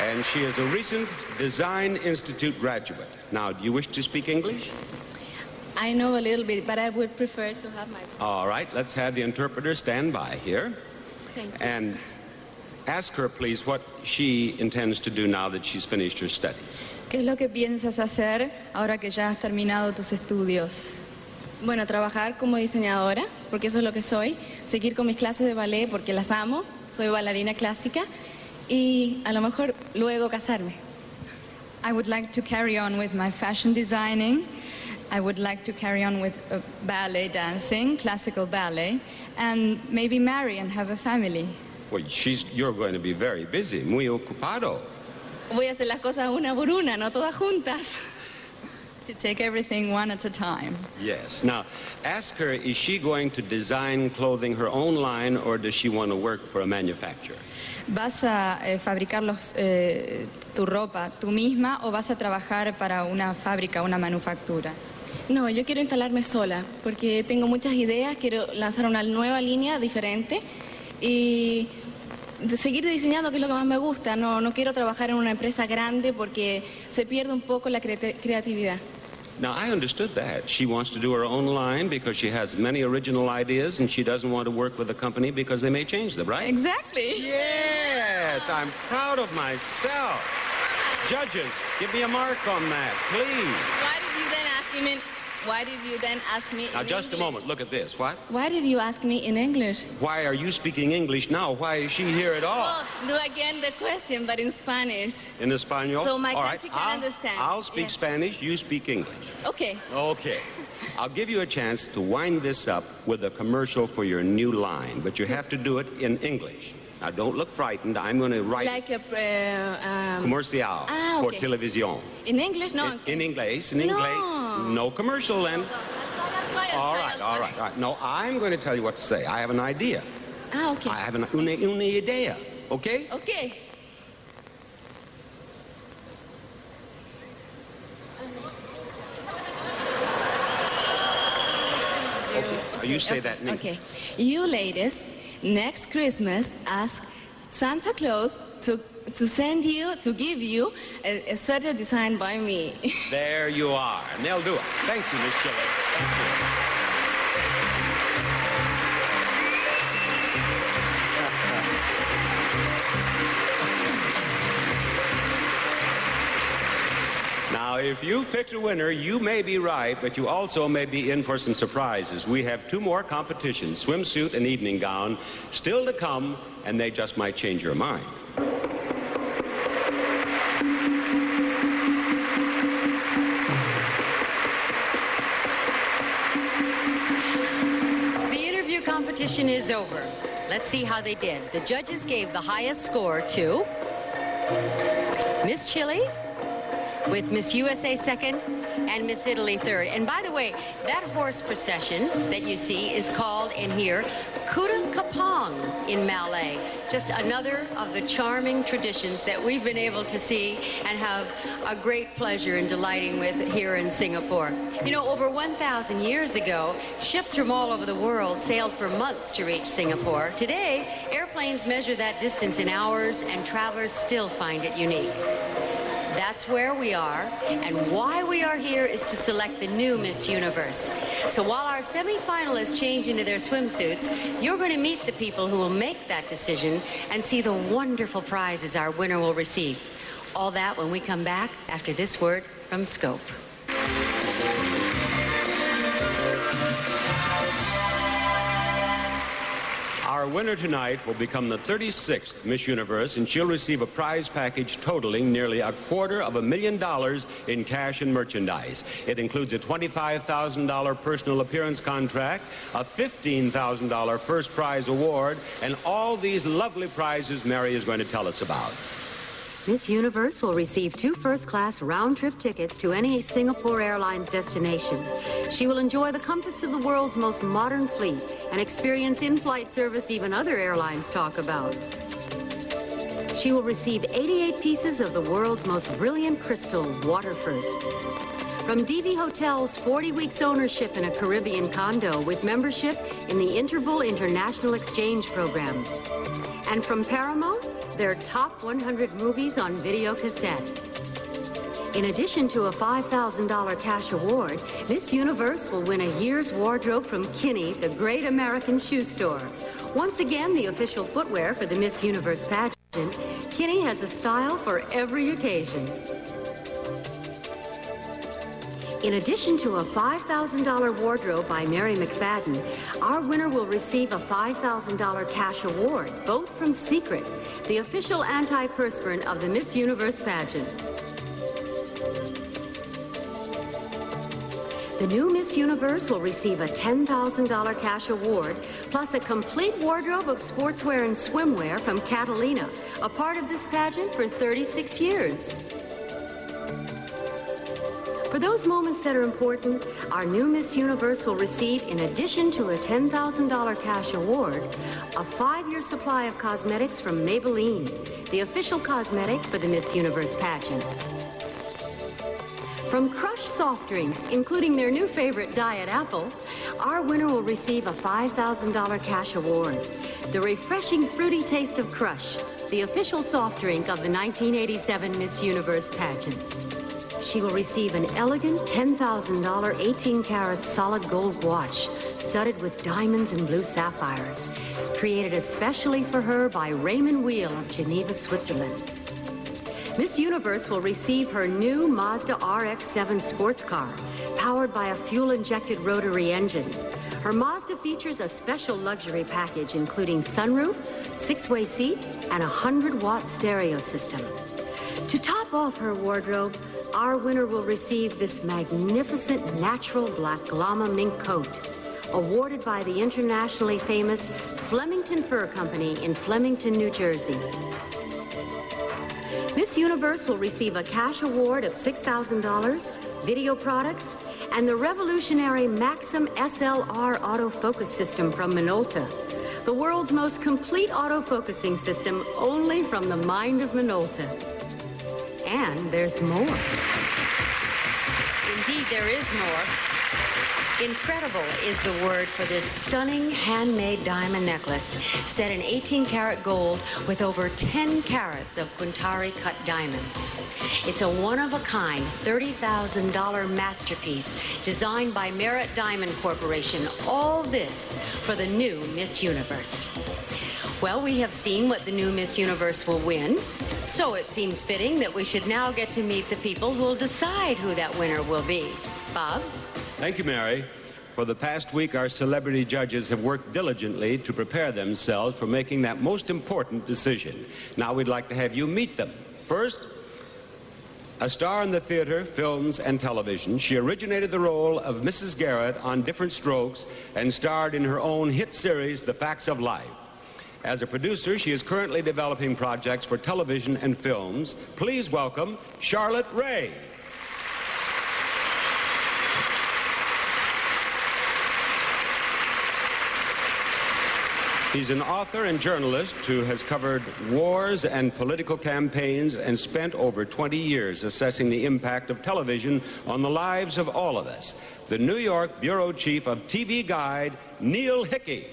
And she is a recent Design Institute graduate. Now, do you wish to speak English? I know a little bit, but I would prefer to have my... All right, let's have the interpreter stand by here. Thank you. And ask her, please, what she intends to do now that she's finished her studies. ¿Qué es lo que piensas hacer ahora que ya has terminado tus estudios? Bueno, trabajar como diseñadora, porque eso es lo que soy. Seguir con mis clases de ballet, porque las amo. Soy bailarina clásica. Y a lo mejor luego casarme. I would like to carry on with my fashion designing. I would like to carry on with ballet dancing, classical ballet, and maybe marry and have a family. Well, you're going to be very busy, muy ocupado. Voy a hacer las cosas una por una, no todas juntas. To take everything one at a time. Yes. Now, ask her, is she going to design clothing her own line, or does she want to work for a manufacturer? ¿Vas a fabricar tu ropa tú misma o vas a trabajar para una fábrica, una manufactura? No, yo quiero instalarme sola, porque tengo muchas ideas, quiero lanzar una nueva línea diferente y seguir diseñando, que es lo que más me gusta. No quiero trabajar en una empresa grande porque se pierde un poco la creatividad. Now, I understood that. She wants to do her own line because she has many original ideas and she doesn't want to work with a company because they may change them, right? Exactly. Yes, I'm proud of myself. Judges, give me a mark on that, please. Why did you then ask me in Now, just a moment. Look at this. What? Why did you ask me in English? Why are you speaking English now? Why is she here at all? Oh, do again the question, but in Spanish. In Espanol? So my all country right. can understand. I'll speak Spanish. You speak English. Okay. Okay. I'll give you a chance to wind this up with a commercial for your new line, but you have to do it in English. Now, don't look frightened. I'm going to write like a comercial for okay. television. In English? No. In English. In English. No commercial then. All right. No, I'm going to tell you what to say. I have an idea. Okay. I have una idea. Okay? Okay. You say that in Okay. You ladies, next Christmas, ask Santa Claus to give you a sweater designed by me. There you are, and they'll do it. Thank you, Miss Shelley. Thank you. Now, if you've picked a winner, you may be right, but you also may be in for some surprises. We have 2 more competitions, swimsuit and evening gown, still to come, and they just might change your mind. The interview competition is over. Let's see how they did. The judges gave the highest score to Miss Chile, with Miss USA second and Miss Italy third. And by the way, that horse procession that you see is called in here Kuda Kapong in Malay. Just another of the charming traditions that we've been able to see and have a great pleasure in delighting with here in Singapore. You know, over 1,000 years ago, ships from all over the world sailed for months to reach Singapore. Today, airplanes measure that distance in hours, and travelers still find it unique. That's where we are, and why we are here is to select the new Miss Universe. So while our semi-finalists change into their swimsuits, you're going to meet the people who will make that decision and see the wonderful prizes our winner will receive. All that when we come back after this word from Scope. Our winner tonight will become the 36th Miss Universe, and she'll receive a prize package totaling nearly $250,000 in cash and merchandise. It includes a $25,000 personal appearance contract, a $15,000 first prize award, and all these lovely prizes Mary is going to tell us about. Miss Universe will receive 2 first-class round-trip tickets to any Singapore Airlines destination. She will enjoy the comforts of the world's most modern fleet and experience in-flight service even other airlines talk about. She will receive 88 pieces of the world's most brilliant crystal, Waterford. From DV Hotels, 40 weeks ownership in a Caribbean condo with membership in the Interval International Exchange Program. And from Paramount, their top 100 movies on video cassette. In addition to a $5,000 cash award, Miss Universe will win a year's wardrobe from Kinney, the great American shoe store. Once again, the official footwear for the Miss Universe pageant, Kinney has a style for every occasion. In addition to a $5,000 wardrobe by Mary McFadden, our winner will receive a $5,000 cash award, both from Secret, the official antiperspirant of the Miss Universe pageant. The new Miss Universe will receive a $10,000 cash award, plus a complete wardrobe of sportswear and swimwear from Catalina, a part of this pageant for 36 years. For those moments that are important, our new Miss Universe will receive, in addition to a $10,000 cash award, a 5-year supply of cosmetics from Maybelline, the official cosmetic for the Miss Universe pageant. From Crush soft drinks, including their new favorite Diet Apple, our winner will receive a $5,000 cash award. The refreshing fruity taste of Crush, the official soft drink of the 1987 Miss Universe pageant. She will receive an elegant $10,000 18-karat solid gold watch studded with diamonds and blue sapphires, created especially for her by Raymond Wheel of Geneva, Switzerland. Miss Universe will receive her new Mazda RX-7 sports car, powered by a fuel-injected rotary engine. Her Mazda features a special luxury package including sunroof, 6-way seat, and a 100-watt stereo system. To top off her wardrobe, our winner will receive this magnificent natural black llama mink coat, awarded by the internationally famous Flemington Fur Company in Flemington, New Jersey. Miss Universe will receive a cash award of $6,000, video products, and the revolutionary Maxim SLR autofocus system from Minolta, the world's most complete autofocusing system only from the mind of Minolta. And there's more. Indeed, there is more. Incredible is the word for this stunning handmade diamond necklace set in 18-karat gold with over 10 carats of Quintari cut diamonds. It's a one-of-a-kind $30,000 masterpiece designed by Merit Diamond Corporation. All this for the new Miss Universe. Well, we have seen what the new Miss Universe will win, so it seems fitting that we should now get to meet the people who will decide who that winner will be. Bob? Thank you, Mary. For the past week, our celebrity judges have worked diligently to prepare themselves for making that most important decision. Now we'd like to have you meet them. First, a star in the theater, films, and television, she originated the role of Mrs. Garrett on Different Strokes and starred in her own hit series, The Facts of Life. As a producer, she is currently developing projects for television and films. Please welcome Charlotte Rae. He's an author and journalist who has covered wars and political campaigns and spent over 20 years assessing the impact of television on the lives of all of us. The New York Bureau Chief of TV Guide, Neil Hickey.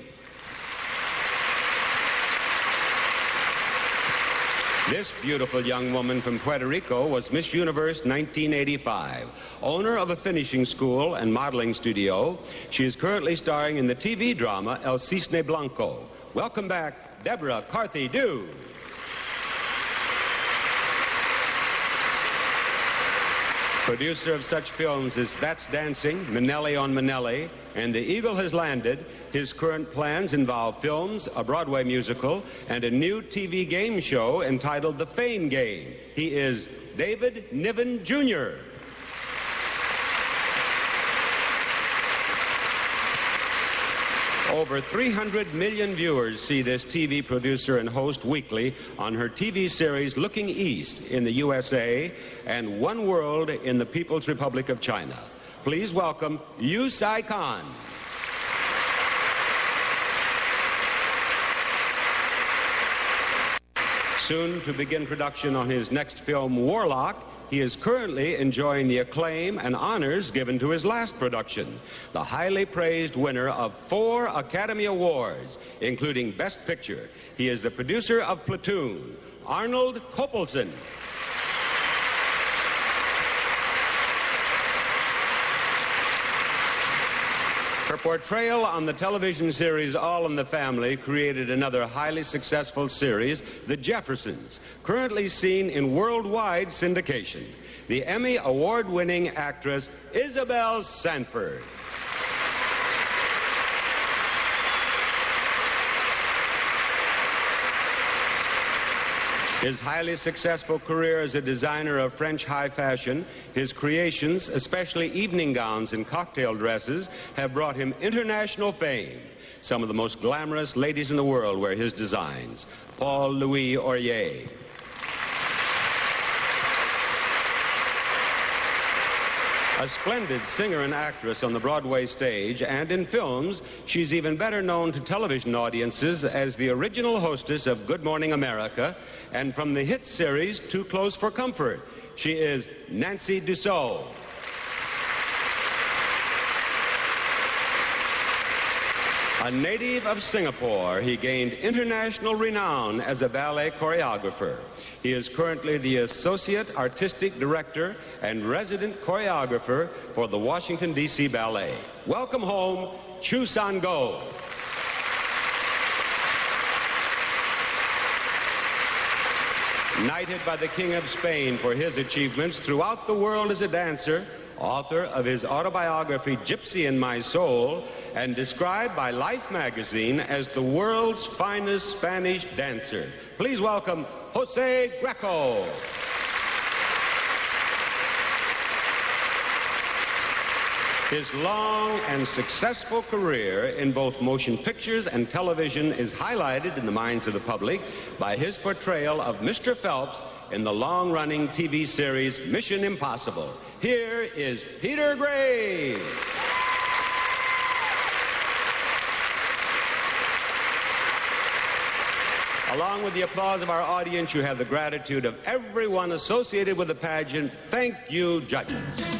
This beautiful young woman from Puerto Rico was Miss Universe 1985. Owner of a finishing school and modeling studio, she is currently starring in the TV drama El Cisne Blanco. Welcome back, Deborah Carthy-Dew. Producer of such films as That's Dancing, Minnelli on Minnelli, and The Eagle Has Landed. His current plans involve films, a Broadway musical, and a new TV game show entitled The Fame Game. He is David Niven Jr. Over 300 million viewers see this TV producer and host weekly on her TV series Looking East in the U.S.A. and One World in the People's Republic of China. Please welcome U.S.A. Khan. Soon to begin production on his next film, Warlock, he is currently enjoying the acclaim and honors given to his last production, the highly praised winner of 4 Academy Awards, including Best Picture. He is the producer of Platoon, Arnold Kopelson. Her portrayal on the television series All in the Family created another highly successful series, The Jeffersons, currently seen in worldwide syndication. The Emmy award-winning actress Isabel Sanford. His highly successful career as a designer of French high fashion, his creations, especially evening gowns and cocktail dresses, have brought him international fame. Some of the most glamorous ladies in the world wear his designs. Paul Louis Aurier. A splendid singer and actress on the Broadway stage and in films, she's even better known to television audiences as the original hostess of Good Morning America and from the hit series Too Close for Comfort. She is Nancy Dussault. A native of Singapore, he gained international renown as a ballet choreographer. He is currently the Associate Artistic Director and Resident Choreographer for the Washington, D.C. Ballet. Welcome home, Chu San-go. Knighted by the King of Spain for his achievements throughout the world as a dancer, author of his autobiography, Gypsy in My Soul, and described by Life magazine as the world's finest Spanish dancer. Please welcome Jose Greco. His long and successful career in both motion pictures and television is highlighted in the minds of the public by his portrayal of Mr. Phelps in the long-running TV series Mission Impossible. Here is Peter Graves. Along with the applause of our audience, you have the gratitude of everyone associated with the pageant. Thank you, judges.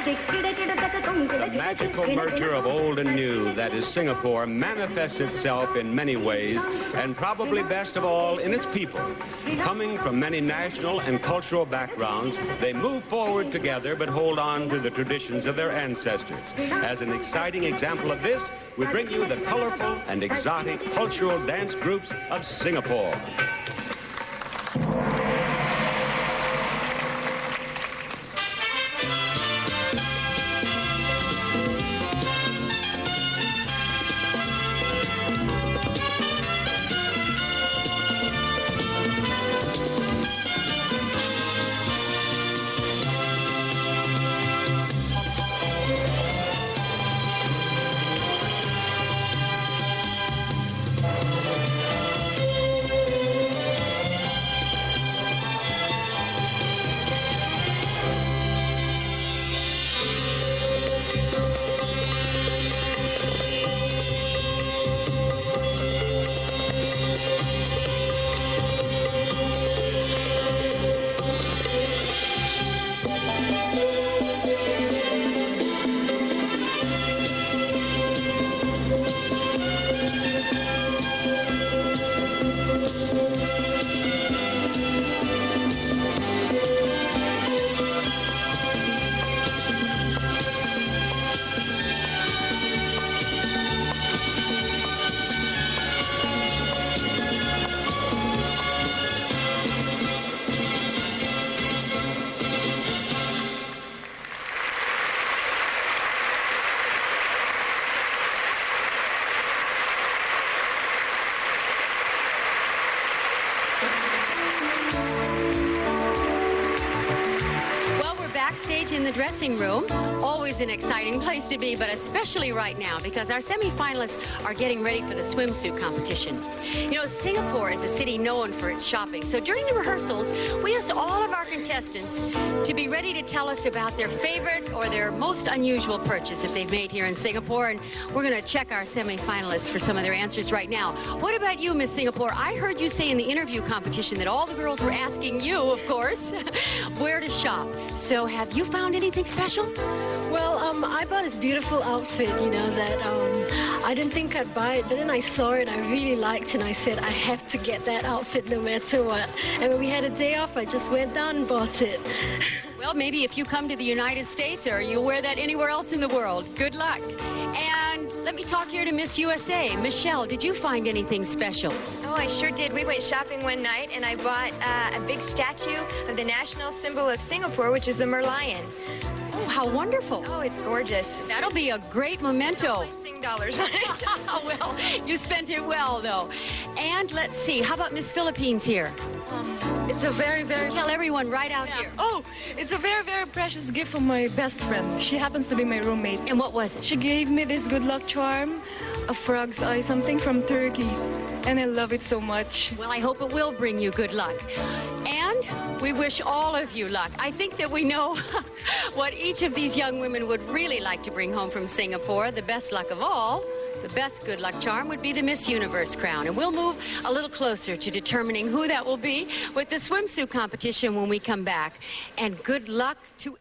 The magical merger of old and new that is Singapore manifests itself in many ways, and probably best of all in its people. Coming from many national and cultural backgrounds, they move forward together but hold on to the traditions of their ancestors. As an exciting example of this, we bring you the colorful and exotic cultural dance groups of Singapore. In the dressing room, always an exciting place to be, but especially right now because our semi-finalists are getting ready for the swimsuit competition. You know, Singapore is a city known for its shopping, so during the rehearsals, we asked all of our contestants to be ready to tell us about their favorite or their most unusual purchase that they've made here in Singapore, and we're going to check our semi-finalists for some of their answers right now. What about you, Miss Singapore? I heard you say in the interview competition that all the girls were asking you, of course, where to shop. So have you found anything special? Well, I bought this beautiful outfit, you know, that I didn't think I'd buy it, but then I saw it, I really liked it, and I said, I have to get that outfit no matter what. And when we had a day off, I just went down and bought it. Well, maybe if you come to the United States or you wear that anywhere else in the world, good luck. And let me talk here to Miss USA. Michelle, did you find anything special? Oh, I sure did. We went shopping one night and I bought a big statue of the national symbol of Singapore, which is the merlion. Oh, how wonderful. Oh, it's gorgeous. That'll be a great memento. Sing dollars on it. Well, you spent it well, though. And let's see, how about Miss Philippines here? It's a very, very... Tell everyone right out here. Oh, it's a very, very precious gift from my best friend. She happens to be my roommate. And what was it? She gave me this good luck charm, a frog's eye, something from Turkey. And I love it so much. Well, I hope it will bring you good luck. And we wish all of you luck. I think that we know what each of these young women would really like to bring home from Singapore. The best luck of all, the best good luck charm would be the Miss Universe crown. And we'll move a little closer to determining who that will be with the swimsuit competition when we come back. And good luck to...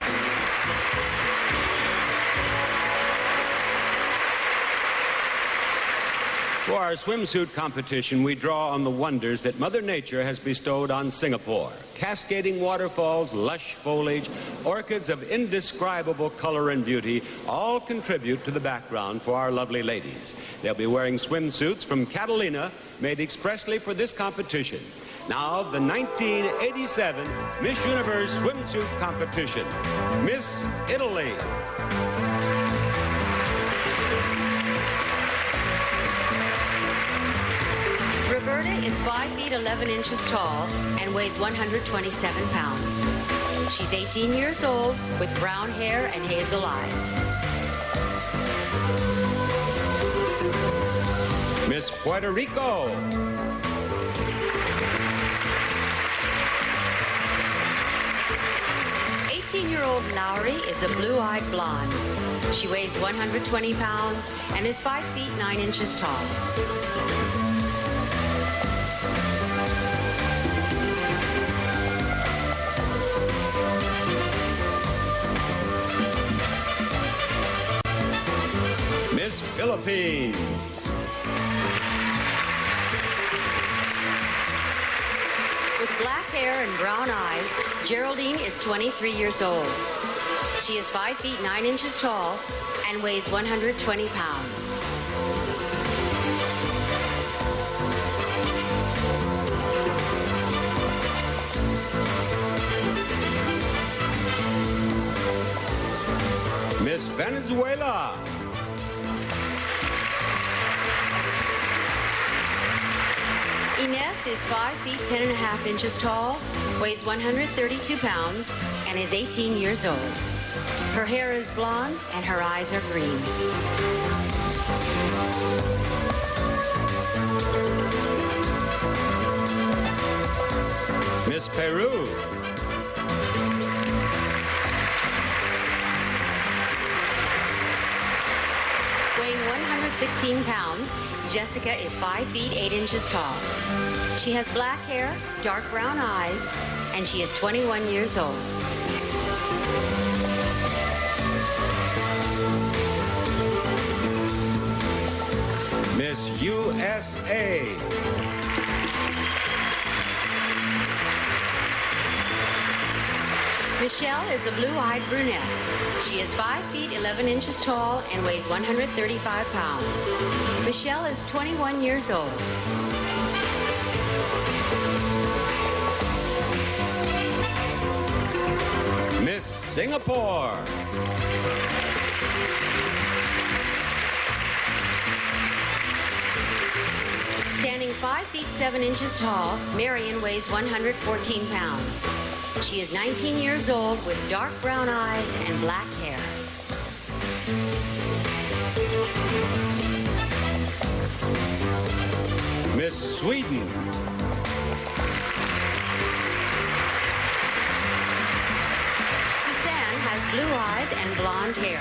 For our swimsuit competition, we draw on the wonders that Mother Nature has bestowed on Singapore. Cascading waterfalls, lush foliage, orchids of indescribable color and beauty all contribute to the background for our lovely ladies. They'll be wearing swimsuits from Catalina, made expressly for this competition. Now, the 1987 Miss Universe Swimsuit Competition. Miss Italy. Roberta is 5 feet 11 inches tall and weighs 127 pounds. She's 18 years old with brown hair and hazel eyes. Miss Puerto Rico. Eighteen-year-old Laurie is a blue-eyed blonde. She weighs 120 pounds and is 5 feet 9 inches tall. Miss Philippines. With black hair and brown eyes, Geraldine is 23 years old. She is 5 feet 9 inches tall and weighs 120 pounds. Miss Venezuela. Inés is 5 feet 10 and a half inches tall, weighs 132 pounds, and is 18 years old. Her hair is blonde and her eyes are green. Miss Peru. Weighing 116 pounds, Jessica is 5 feet 8 inches tall. She has black hair, dark brown eyes, and she is 21 years old. Miss U.S.A. Michelle is a blue-eyed brunette. She is 5 feet 11 inches tall and weighs 135 pounds. Michelle is 21 years old. Miss Singapore. Standing 5 feet 7 inches tall, Marion weighs 114 pounds. She is 19 years old with dark brown eyes and black hair. Miss Sweden. Susanne has blue eyes and blonde hair.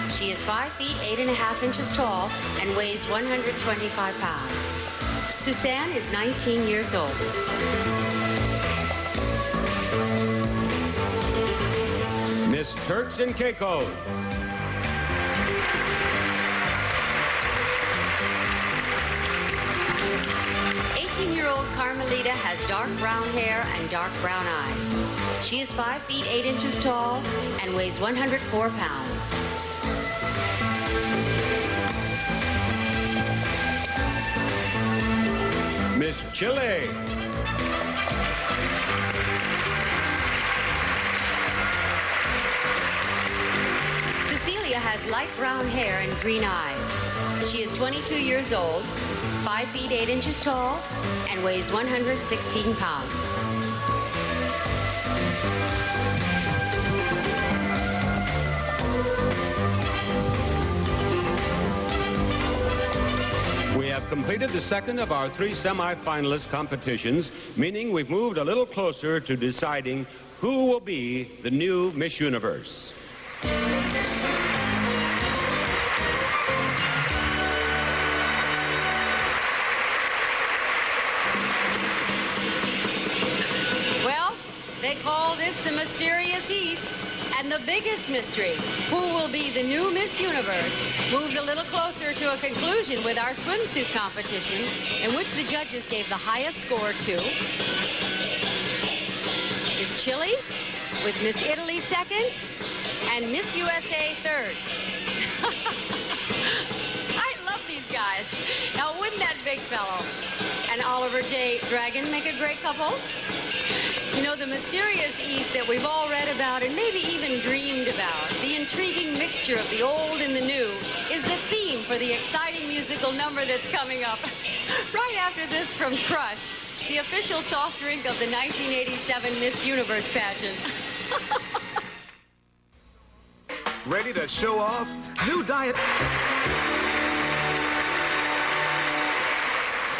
She is 5 feet 8 and a half inches tall and weighs 125 pounds. Susanne is 19 years old. Miss Turks and Caicos. Carmelita has dark brown hair and dark brown eyes. She is 5 feet 8 inches tall and weighs 104 pounds. Miss Chile. Cecilia has light brown hair and green eyes. She is 22 years old, 5 feet 8 inches tall, and weighs 116 pounds. We have completed the second of our 3 semi-finalist competitions, meaning we've moved a little closer to deciding who will be the new Miss Universe. They call this the Mysterious East, and the biggest mystery, who will be the new Miss Universe, moved a little closer to a conclusion with our swimsuit competition, in which the judges gave the highest score to Miss Chile, with Miss Italy second, and Miss U.S.A. third. I love these guys. Now, wouldn't that big fellow and Oliver J. Dragon make a great couple? You know, the mysterious East that we've all read about and maybe even dreamed about, the intriguing mixture of the old and the new, is the theme for the exciting musical number that's coming up right after this from Crush, the official soft drink of the 1987 Miss Universe pageant. Ready to show off? New diet.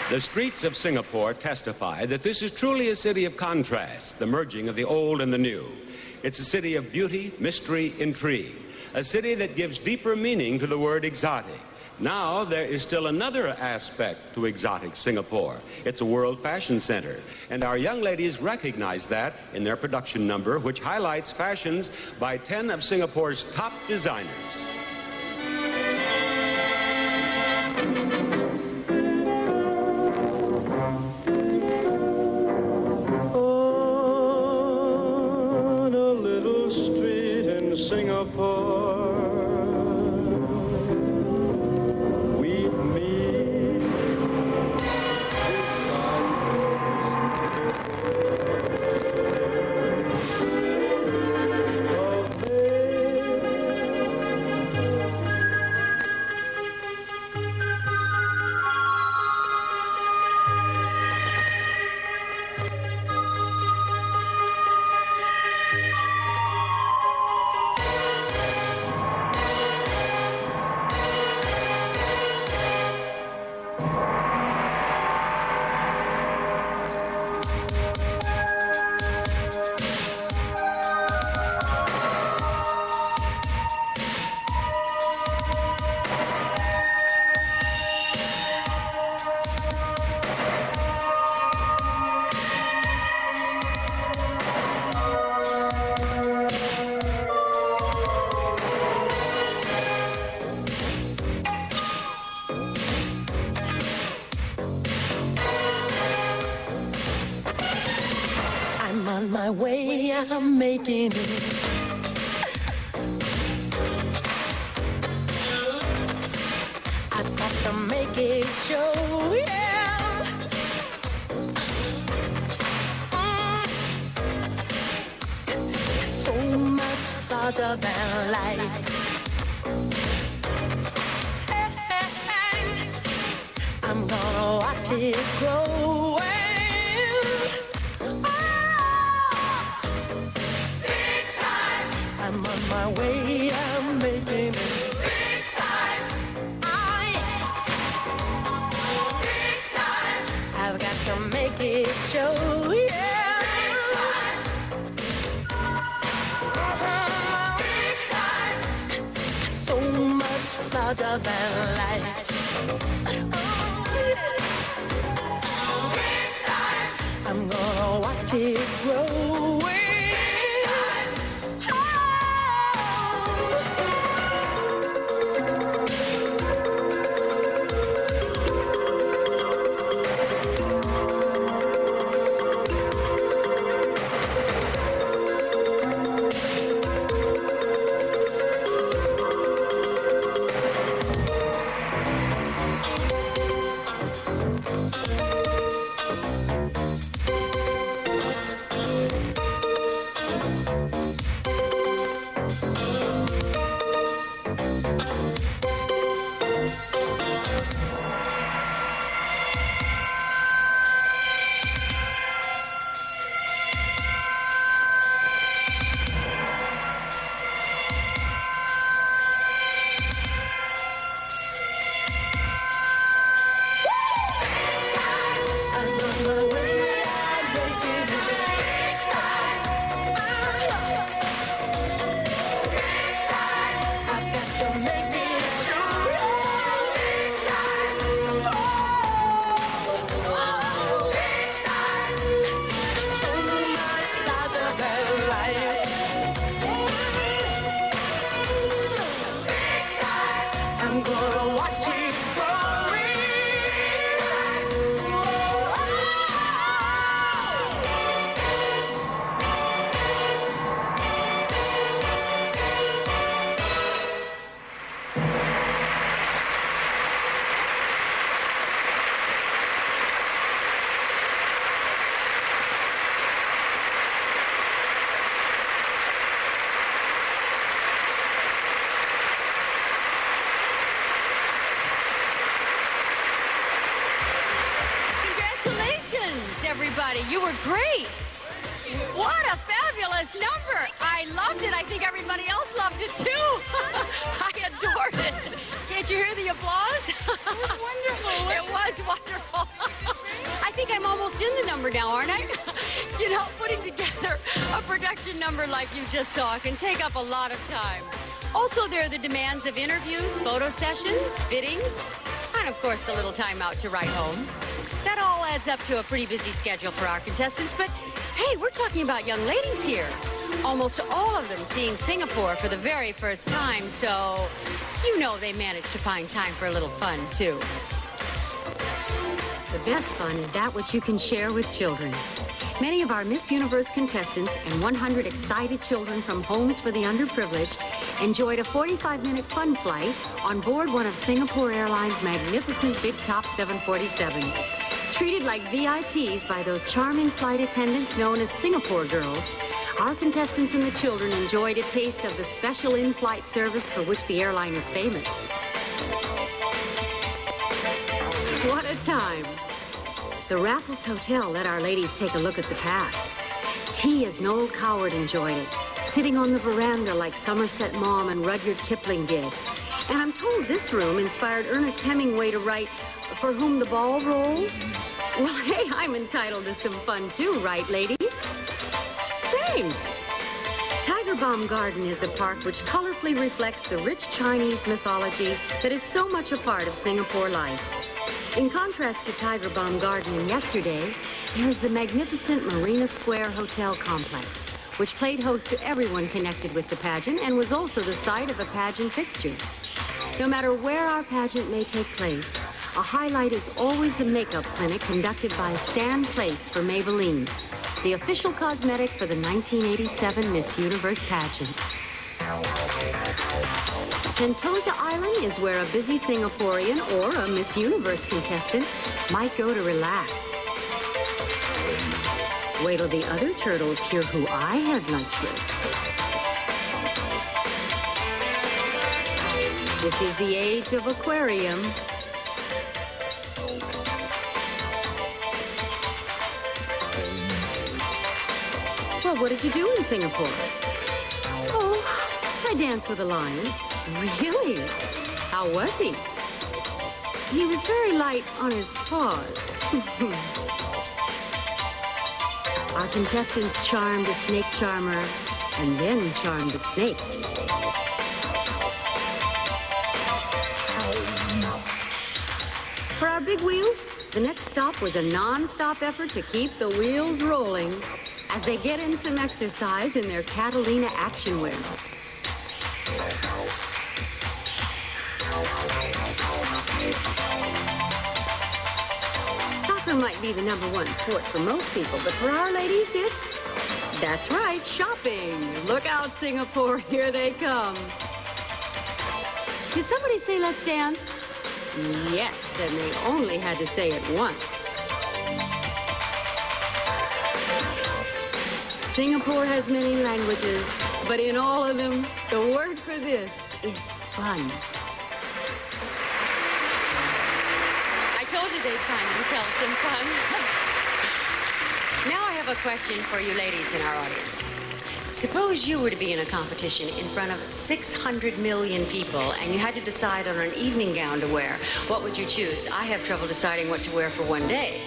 The streets of Singapore testify that this is truly a city of contrasts, the merging of the old and the new. It's a city of beauty, mystery, intrigue, a city that gives deeper meaning to the word exotic. Now, there is still another aspect to exotic Singapore. It's a world fashion center, and our young ladies recognize that in their production number, which highlights fashions by 10 of Singapore's top designers. Singapore. We meet. On my way, I'm making it. I've got to make it show, yeah. So much larger than life. I'm gonna watch it grow. I'm on my way, I'm making it. Big time! Big time! I've got to make it show, yeah! Big time! So much larger than life. Big time! I'm gonna watch it grow. Everybody, you were great. What a fabulous number. I loved it. I think everybody else loved it too. I adored it. Can't you hear the applause? It was wonderful. It was wonderful. I think I'm almost in the number now, aren't I? You know, putting together a production number like you just saw can take up a lot of time. Also, there are the demands of interviews, photo sessions, fittings, and of course, a little time out to write home. That all adds up to a pretty busy schedule for our contestants, but hey, we're talking about young ladies here. Almost all of them seeing Singapore for the very first time, so you know they managed to find time for a little fun, too. The best fun is that which you can share with children. Many of our Miss Universe contestants and 100 excited children from homes for the underprivileged enjoyed a 45-minute fun flight on board one of Singapore Airlines' magnificent big top 747s. Treated like VIPs by those charming flight attendants known as Singapore girls, our contestants and the children enjoyed a taste of the special in-flight service for which the airline is famous. What a time! The Raffles Hotel let our ladies take a look at the past. Tea as Noel Coward enjoyed it, sitting on the veranda like Somerset Maugham and Rudyard Kipling did. And I'm told this room inspired Ernest Hemingway to write, "For whom the ball rolls." Well, hey, I'm entitled to some fun too, right, ladies? Thanks. Tiger Balm Garden is a park which colorfully reflects the rich Chinese mythology that is so much a part of Singapore life. In contrast to Tiger Balm Garden in yesterday, there's the magnificent Marina Square Hotel complex, which played host to everyone connected with the pageant and was also the site of a pageant fixture. No matter where our pageant may take place, a highlight is always the makeup clinic conducted by Stan Place for Maybelline, the official cosmetic for the 1987 Miss Universe pageant. Sentosa Island is where a busy Singaporean or a Miss Universe contestant might go to relax. Wait till the other turtles hear who I had lunch with. This is the age of aquarium. Well, what did you do in Singapore? Oh, I danced with a lion. Really? How was he? He was very light on his paws. Our contestants charmed a snake charmer and then charmed the snake. For our big wheels, the next stop was a non-stop effort to keep the wheels rolling as they get in some exercise in their Catalina action wear. Soccer might be the #1 sport for most people, but for our ladies, that's right, shopping. Look out, Singapore, here they come. Did somebody say let's dance? Yes, and they only had to say it once. Singapore has many languages, but in all of them, the word for this is fun. I told you they'd find themselves some fun. Now I have a question for you ladies in our audience. Suppose you were to be in a competition in front of 600 million people and you had to decide on an evening gown to wear. What would you choose? I have trouble deciding what to wear for one day.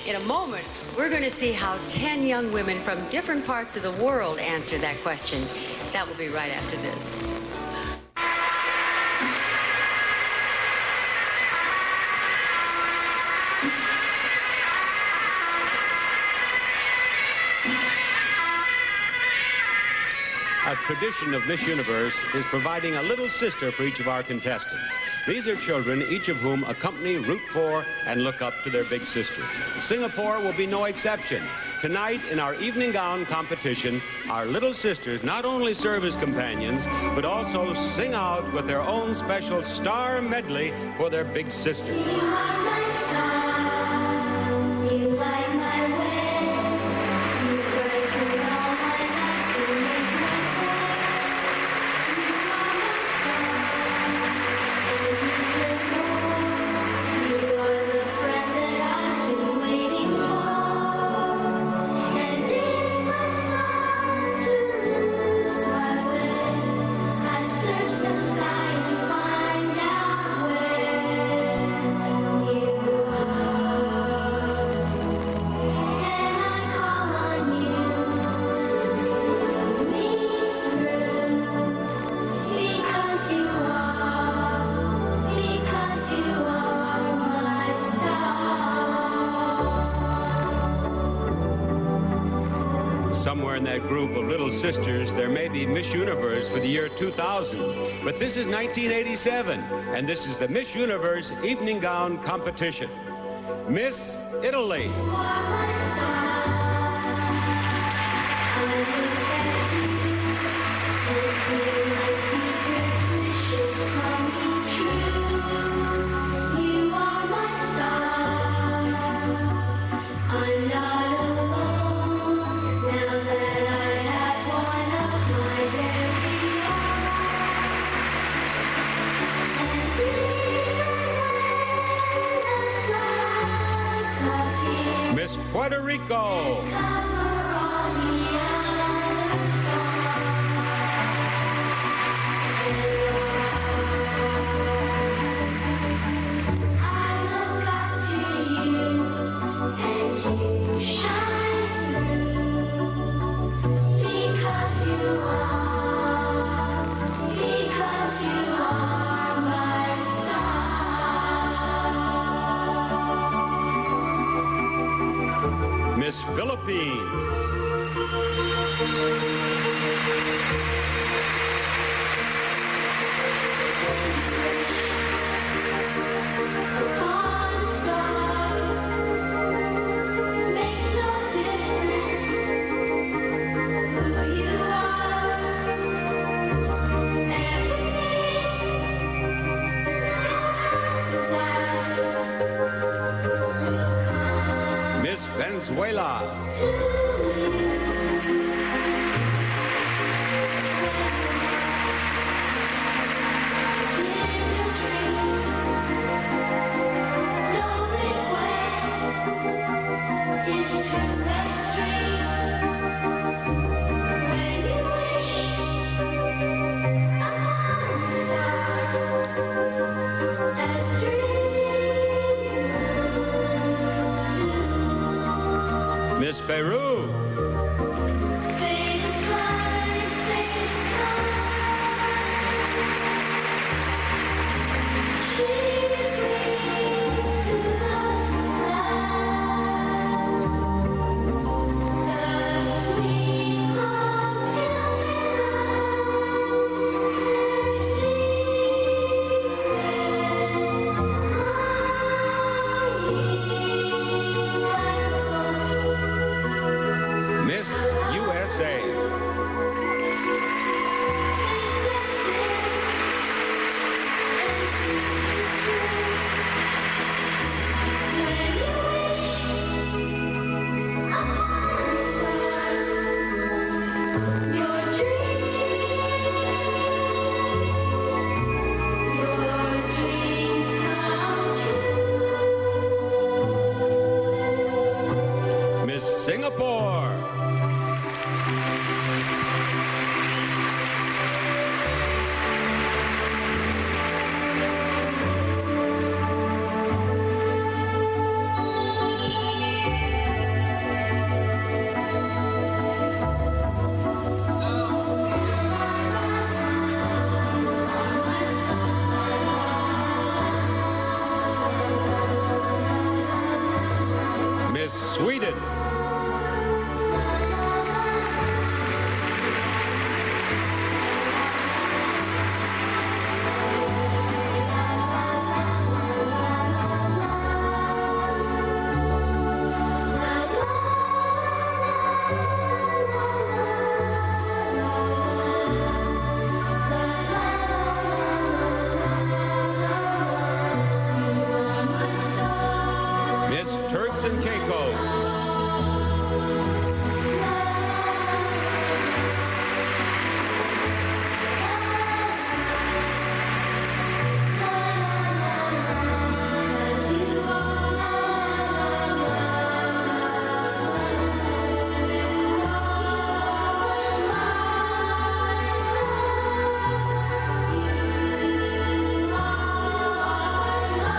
In a moment, we're going to see how 10 young women from different parts of the world answer that question. That will be right after this. A tradition of Miss Universe is providing a little sister for each of our contestants. These are children, each of whom accompany, root for, and look up to their big sisters. Singapore will be no exception. Tonight, in our evening gown competition, our little sisters not only serve as companions, but also sing out with their own special star medley for their big sisters. You are my star, you light my way, you brighten all my nights and make my Somewhere in that group of little sisters, there may be Miss Universe for the year 2000. But this is 1987, and this is the Miss Universe Evening Gown Competition. Miss Italy. You are my star. Puerto Rico. Miss Philippines. Miss Venezuela. Miss Peru. Miss U.S.A. Miss Singapore. Miss Sweden. Miss Turks and Caicos.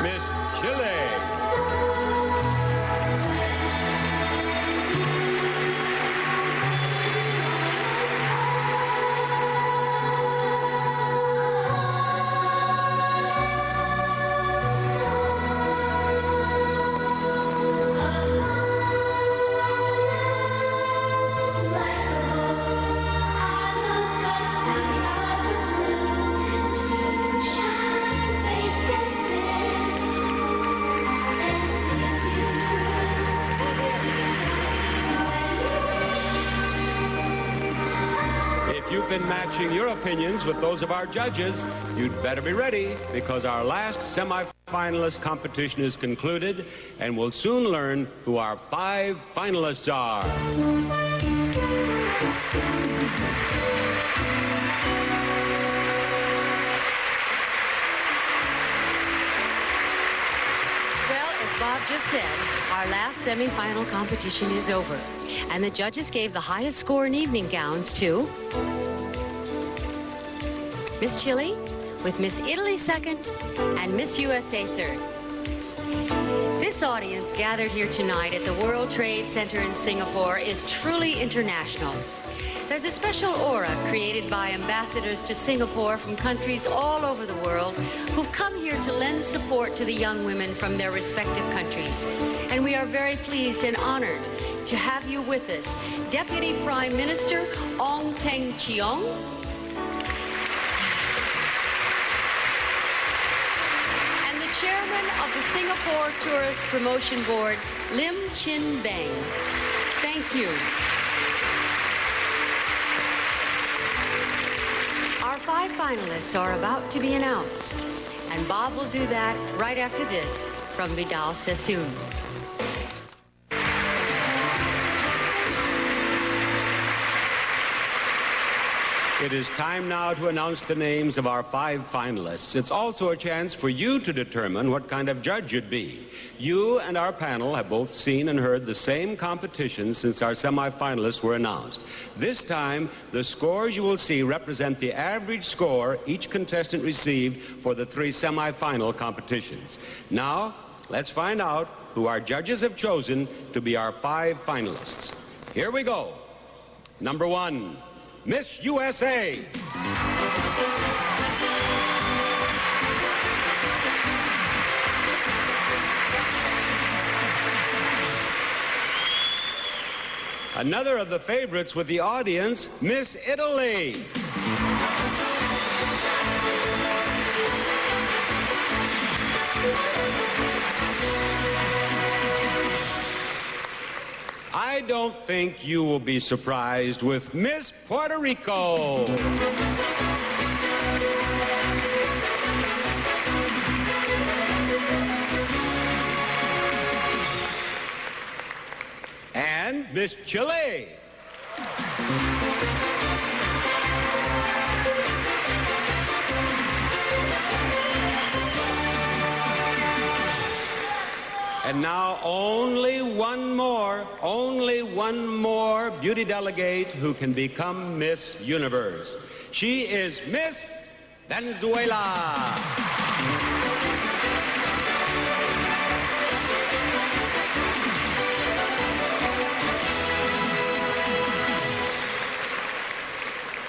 Miss Chile. If you've been matching your opinions with those of our judges, you'd better be ready, because our last semi-finalist competition is concluded, and we'll soon learn who our 5 finalists are. Well, as Bob just said, our last semi-final competition is over, and the judges gave the highest score in evening gowns to Miss Chile, with Miss Italy second, and Miss USA third. This audience gathered here tonight at the World Trade Center in Singapore is truly international. There's a special aura created by ambassadors to Singapore from countries all over the world who've come here to lend support to the young women from their respective countries. And we are very pleased and honored to have you with us, Deputy Prime Minister Ong Teng Cheong, and the Chairman of the Singapore Tourist Promotion Board, Lim Chin Beng. Thank you. Our 5 finalists are about to be announced, and Bob will do that right after this from Vidal Sassoon. It is time now to announce the names of our 5 finalists. It's also a chance for you to determine what kind of judge you'd be. You and our panel have both seen and heard the same competition since our semi-finalists were announced. This time, the scores you will see represent the average score each contestant received for the 3 semi-final competitions. Now, let's find out who our judges have chosen to be our 5 finalists. Here we go. Number 1. Miss USA. Another of the favorites with the audience, Miss Italy. I don't think you will be surprised with Miss Puerto Rico. And Miss Chile. And now only one more beauty delegate who can become Miss Universe. She is Miss Venezuela.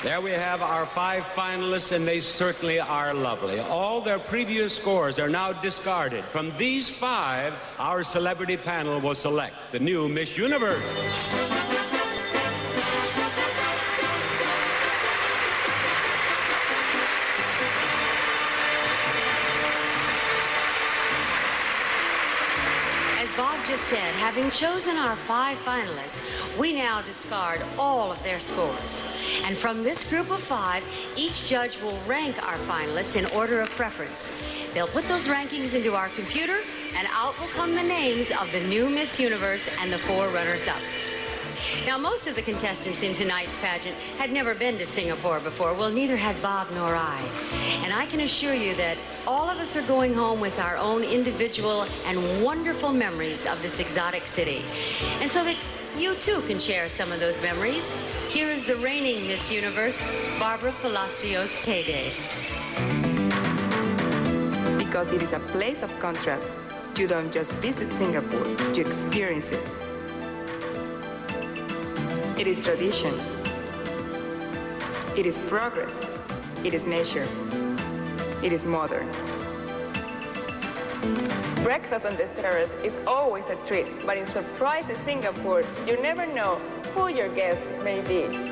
There we have our 5 finalists, and they certainly are lovely. All their previous scores are now discarded. From these 5, our celebrity panel will select the new Miss Universe. Bob just said, having chosen our 5 finalists, we now discard all of their scores. And from this group of 5, each judge will rank our finalists in order of preference. They'll put those rankings into our computer, and out will come the names of the new Miss Universe and the 4 runners-up. Now, most of the contestants in tonight's pageant had never been to Singapore before. Well, neither had Bob nor I. And I can assure you that all of us are going home with our own individual and wonderful memories of this exotic city. And so that you, too, can share some of those memories, here is the reigning Miss Universe, Barbara Palacios Tede. Because it is a place of contrast. You don't just visit Singapore, you experience it. It is tradition. It is progress. It is nature. It is modern. Breakfast on the terrace is always a treat, but in Surprises Singapore, you never know who your guest may be.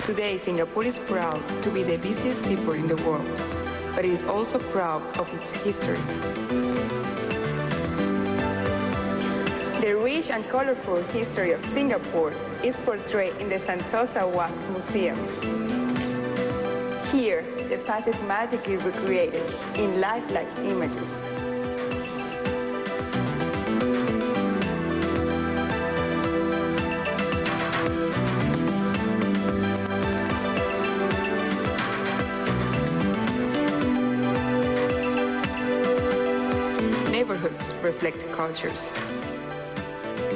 Today, Singapore is proud to be the busiest seaport in the world, but it is also proud of its history. The rich and colorful history of Singapore is portrayed in the Sentosa Wax Museum. Here, the past is magically recreated in lifelike images. masks reflect cultures.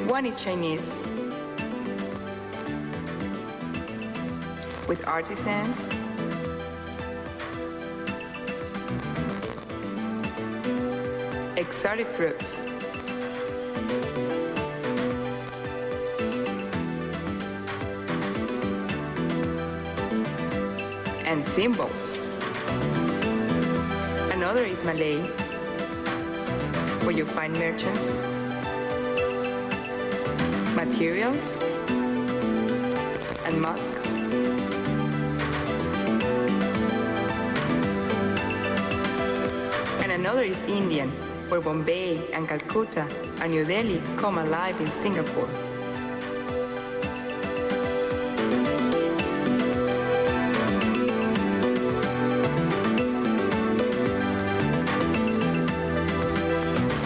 One is Chinese, with artisans, exotic fruits, and symbols. Another is Malay, where you find merchants, materials, and mosques. And another is Indian, where Bombay and Calcutta and New Delhi come alive in Singapore.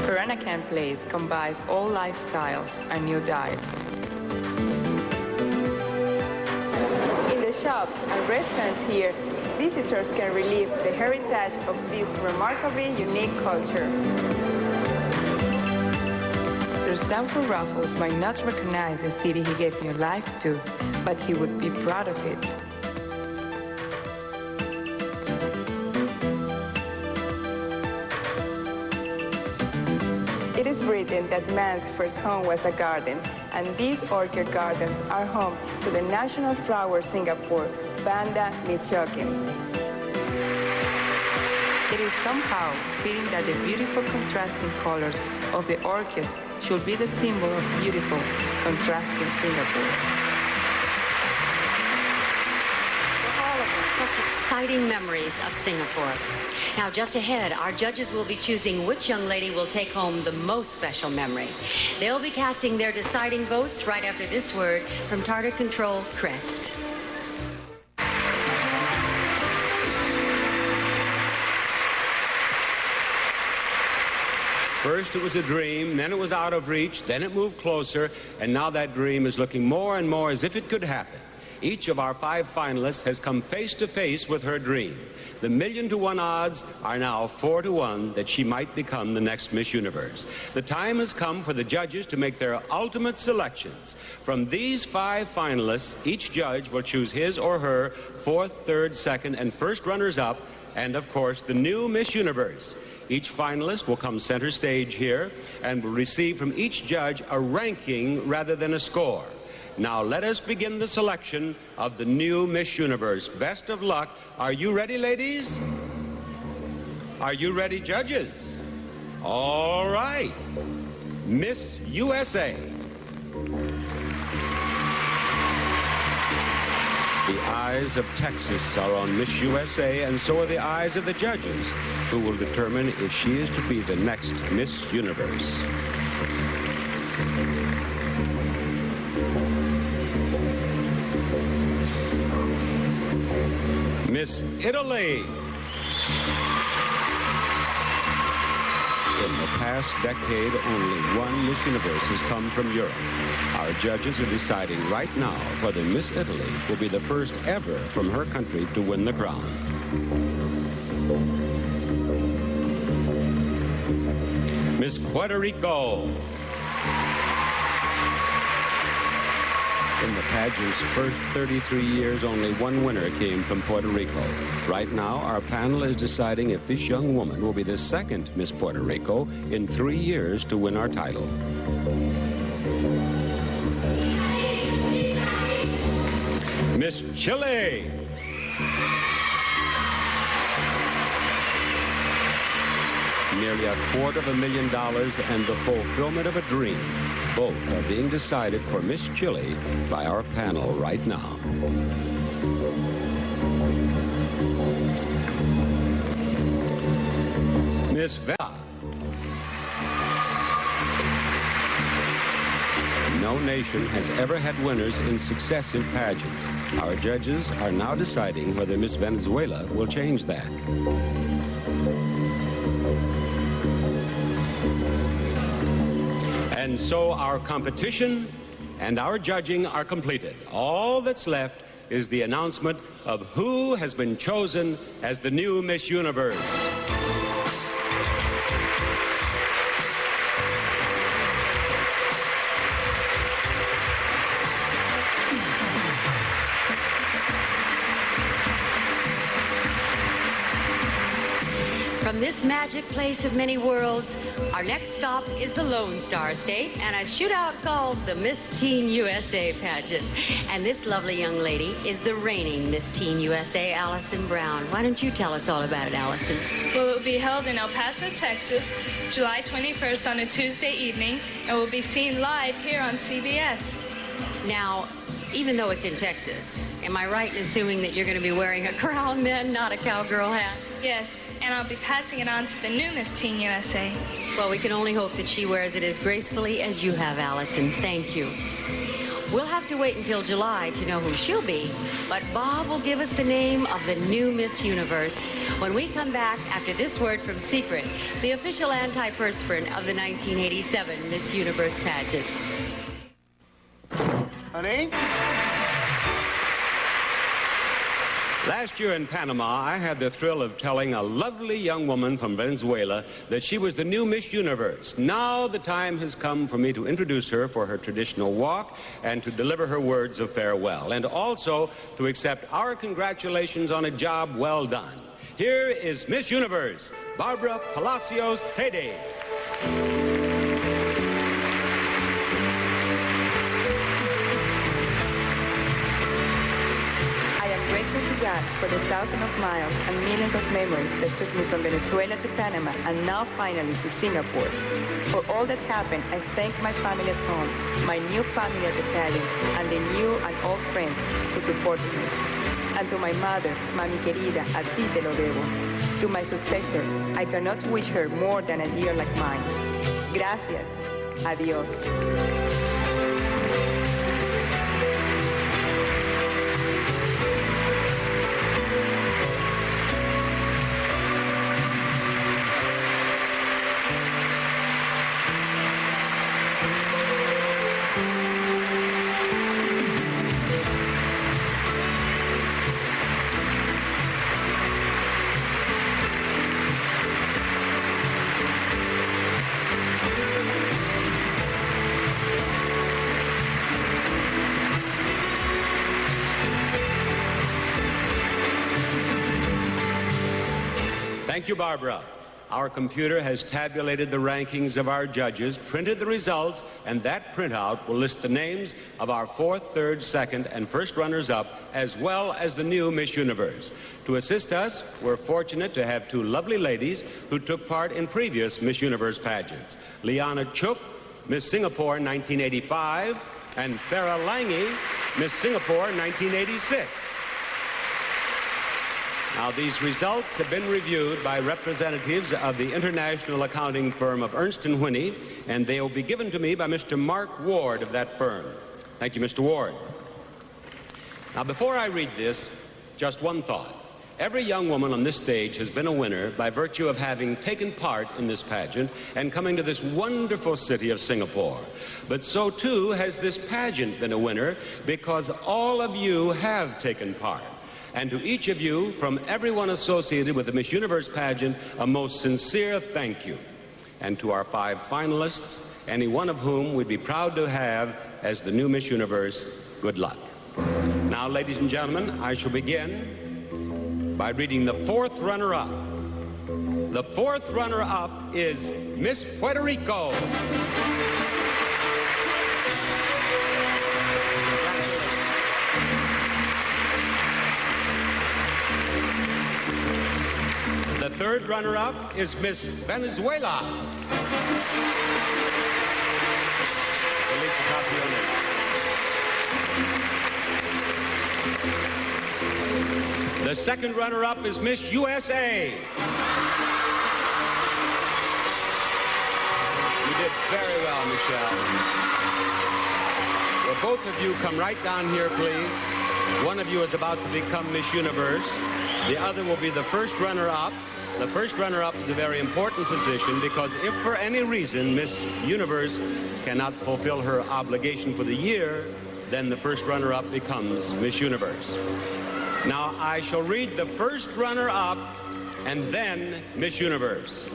Peranakan Place combines all lifestyles and new diets. In the shops and restaurants here, visitors can relive the heritage of this remarkably unique culture. Sir Stamford Raffles might not recognize the city he gave new life to, but he would be proud of it. It is written that man's first home was a garden, and these orchid gardens are home to the national flower of Singapore, Vanda Miss Joaquim. It is somehow fitting that the beautiful contrasting colors of the orchid should be the symbol of beautiful, contrasting Singapore. Such exciting memories of Singapore. Now, just ahead, our judges will be choosing which young lady will take home the most special memory. They'll be casting their deciding votes right after this word from Tartar Control Crest. First it was a dream, then it was out of reach, then it moved closer, and now that dream is looking more and more as if it could happen. Each of our 5 finalists has come face to face with her dream. The 1,000,000-to-1 odds are now 4-to-1 that she might become the next Miss Universe. The time has come for the judges to make their ultimate selections. From these 5 finalists, each judge will choose his or her 4th, 3rd, 2nd, and 1st runners-up, and of course the new Miss Universe. Each finalist will come center stage here and will receive from each judge a ranking rather than a score. Now let us begin the selection of the new Miss Universe. Best of luck. Are you ready, ladies? Are you ready, judges? All right. Miss USA. The eyes of Texas are on Miss USA, and so are the eyes of the judges, who will determine if she is to be the next Miss Universe. Miss Italy. In the past decade, only one Miss Universe has come from Europe. Our judges are deciding right now whether Miss Italy will be the first ever from her country to win the crown. Miss Puerto Rico. In the pageant's first 33 years, only one winner came from Puerto Rico. Right now, our panel is deciding if this young woman will be the second Miss Puerto Rico in 3 years to win our title. Miss Chile. Nearly $250,000 and the fulfillment of a dream. Both are being decided for Miss Chile by our panel right now. Miss Venezuela. No nation has ever had winners in successive pageants. Our judges are now deciding whether Miss Venezuela will change that. And so our competition and our judging are completed. All that's left is the announcement of who has been chosen as the new Miss Universe. From this magic place of many worlds, our next stop is the Lone Star State and a shootout called the Miss Teen USA pageant. And this lovely young lady is the reigning Miss Teen USA, Allison Brown. Why don't you tell us all about it, Allison? Well, it will be held in El Paso, Texas, July 21st on a Tuesday evening, and will be seen live here on CBS. Now, even though it's in Texas, am I right in assuming that you're going to be wearing a crown then, not a cowgirl hat? Yes, and I'll be passing it on to the new Miss Teen USA. Well, we can only hope that she wears it as gracefully as you have, Allison. Thank you. We'll have to wait until July to know who she'll be, but Bob will give us the name of the new Miss Universe when we come back after this word from Secret, the official antiperspirant of the 1987 Miss Universe pageant. Honey? Last year in Panama, I had the thrill of telling a lovely young woman from Venezuela that she was the new Miss Universe. Now the time has come for me to introduce her for her traditional walk and to deliver her words of farewell, and also to accept our congratulations on a job well done. Here is Miss Universe, Barbara Palacios Tede. God for the thousands of miles and millions of memories that took me from Venezuela to Panama and now finally to Singapore. For all that happened, I thank my family at home, my new family at the Cali, and the new and old friends who supported me. And to my mother, Mami querida, a ti te lo debo. To my successor, I cannot wish her more than a year like mine. Gracias. Adios. Thank you, Barbara. Our computer has tabulated the rankings of our judges, printed the results, and that printout will list the names of our fourth, third, second, and first runners-up, as well as the new Miss Universe. To assist us, we're fortunate to have two lovely ladies who took part in previous Miss Universe pageants. Liana Chuk, Miss Singapore 1985, and Farah Lange, Miss Singapore 1986. Now, these results have been reviewed by representatives of the international accounting firm of Ernst & Whinney, and they will be given to me by Mr. Mark Ward of that firm. Thank you, Mr. Ward. Now, before I read this, just one thought. Every young woman on this stage has been a winner by virtue of having taken part in this pageant and coming to this wonderful city of Singapore. But so, too, has this pageant been a winner because all of you have taken part. And to each of you, from everyone associated with the Miss Universe pageant, a most sincere thank you. And to our 5 finalists, any one of whom we'd be proud to have as the new Miss Universe, good luck. Now, ladies and gentlemen, I shall begin by reading the fourth runner-up. The fourth runner-up is Miss Puerto Rico. The third runner-up is Miss Venezuela. The second runner-up is Miss U.S.A. You did very well, Michelle. Well, both of you come right down here, please. One of you is about to become Miss Universe. The other will be the first runner-up. The first runner-up is a very important position because if for any reason Miss Universe cannot fulfill her obligation for the year, then the first runner-up becomes Miss Universe. Now, I shall read the first runner-up and then Miss Universe.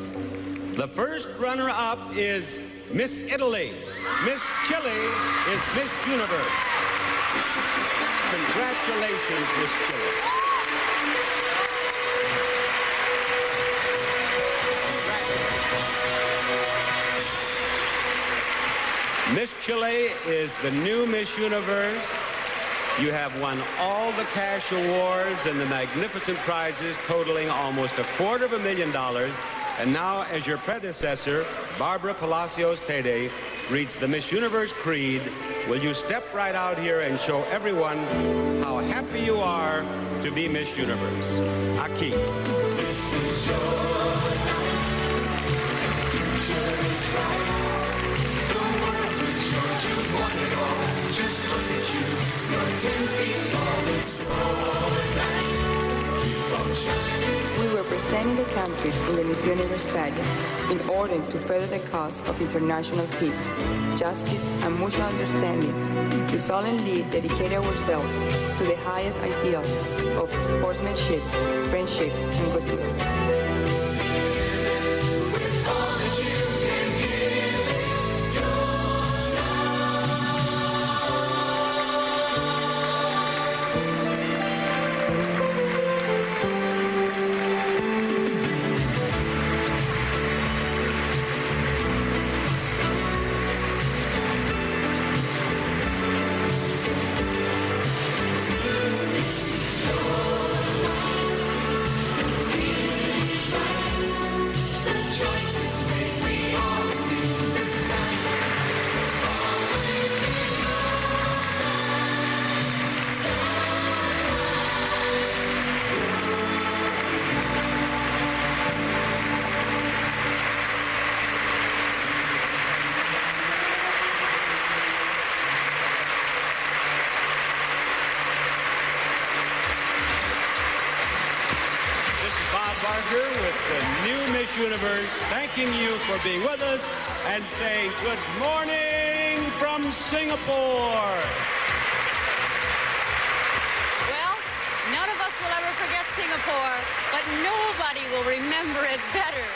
The first runner-up is Miss Italy. Miss Chile is Miss Universe. Congratulations, Miss Chile. Miss Chile is the new Miss Universe. You have won all the cash awards and the magnificent prizes totaling almost $250,000. And now, as your predecessor, Barbara Palacios Tede, reads the Miss Universe Creed, will you step right out here and show everyone how happy you are to be Miss Universe? Aquí. This is your night. The future is bright. The world is yours. You've won it all. Just look at you. You're 10 feet tall. It's your night. Keep on shining. We were presenting the countries in the Miss Universe pageant in order to further the cause of international peace, justice, and mutual understanding, to solemnly dedicate ourselves to the highest ideals of sportsmanship, friendship, and goodwill. With all that you can give, your With the new Miss Universe, thanking you for being with us and saying good morning from Singapore. Well, none of us will ever forget Singapore, but nobody will remember it better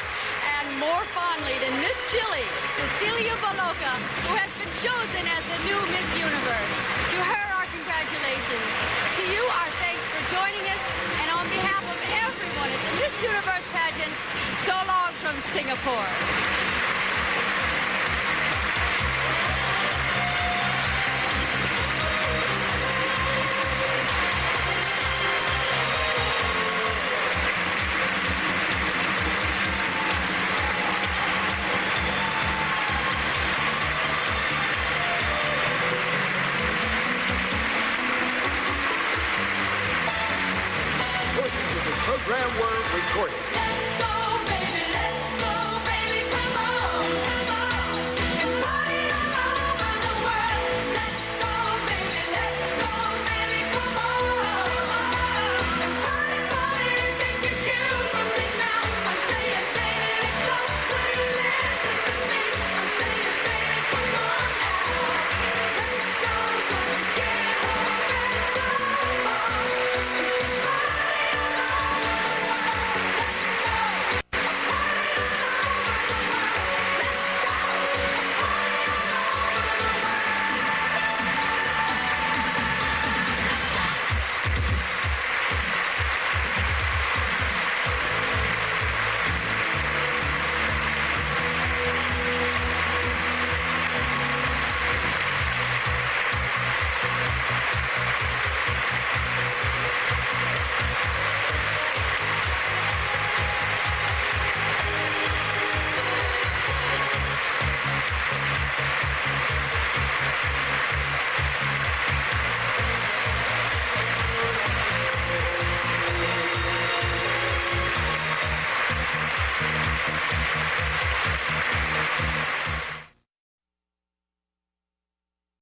and more fondly than Miss Chile, Cecilia Bolocco, who has been chosen as the new Miss Universe. To her, our congratulations. To you, our thanks for joining us, and on behalf of everyone at the Miss Universe pageant, so long from Singapore. Portions of this program were recorded.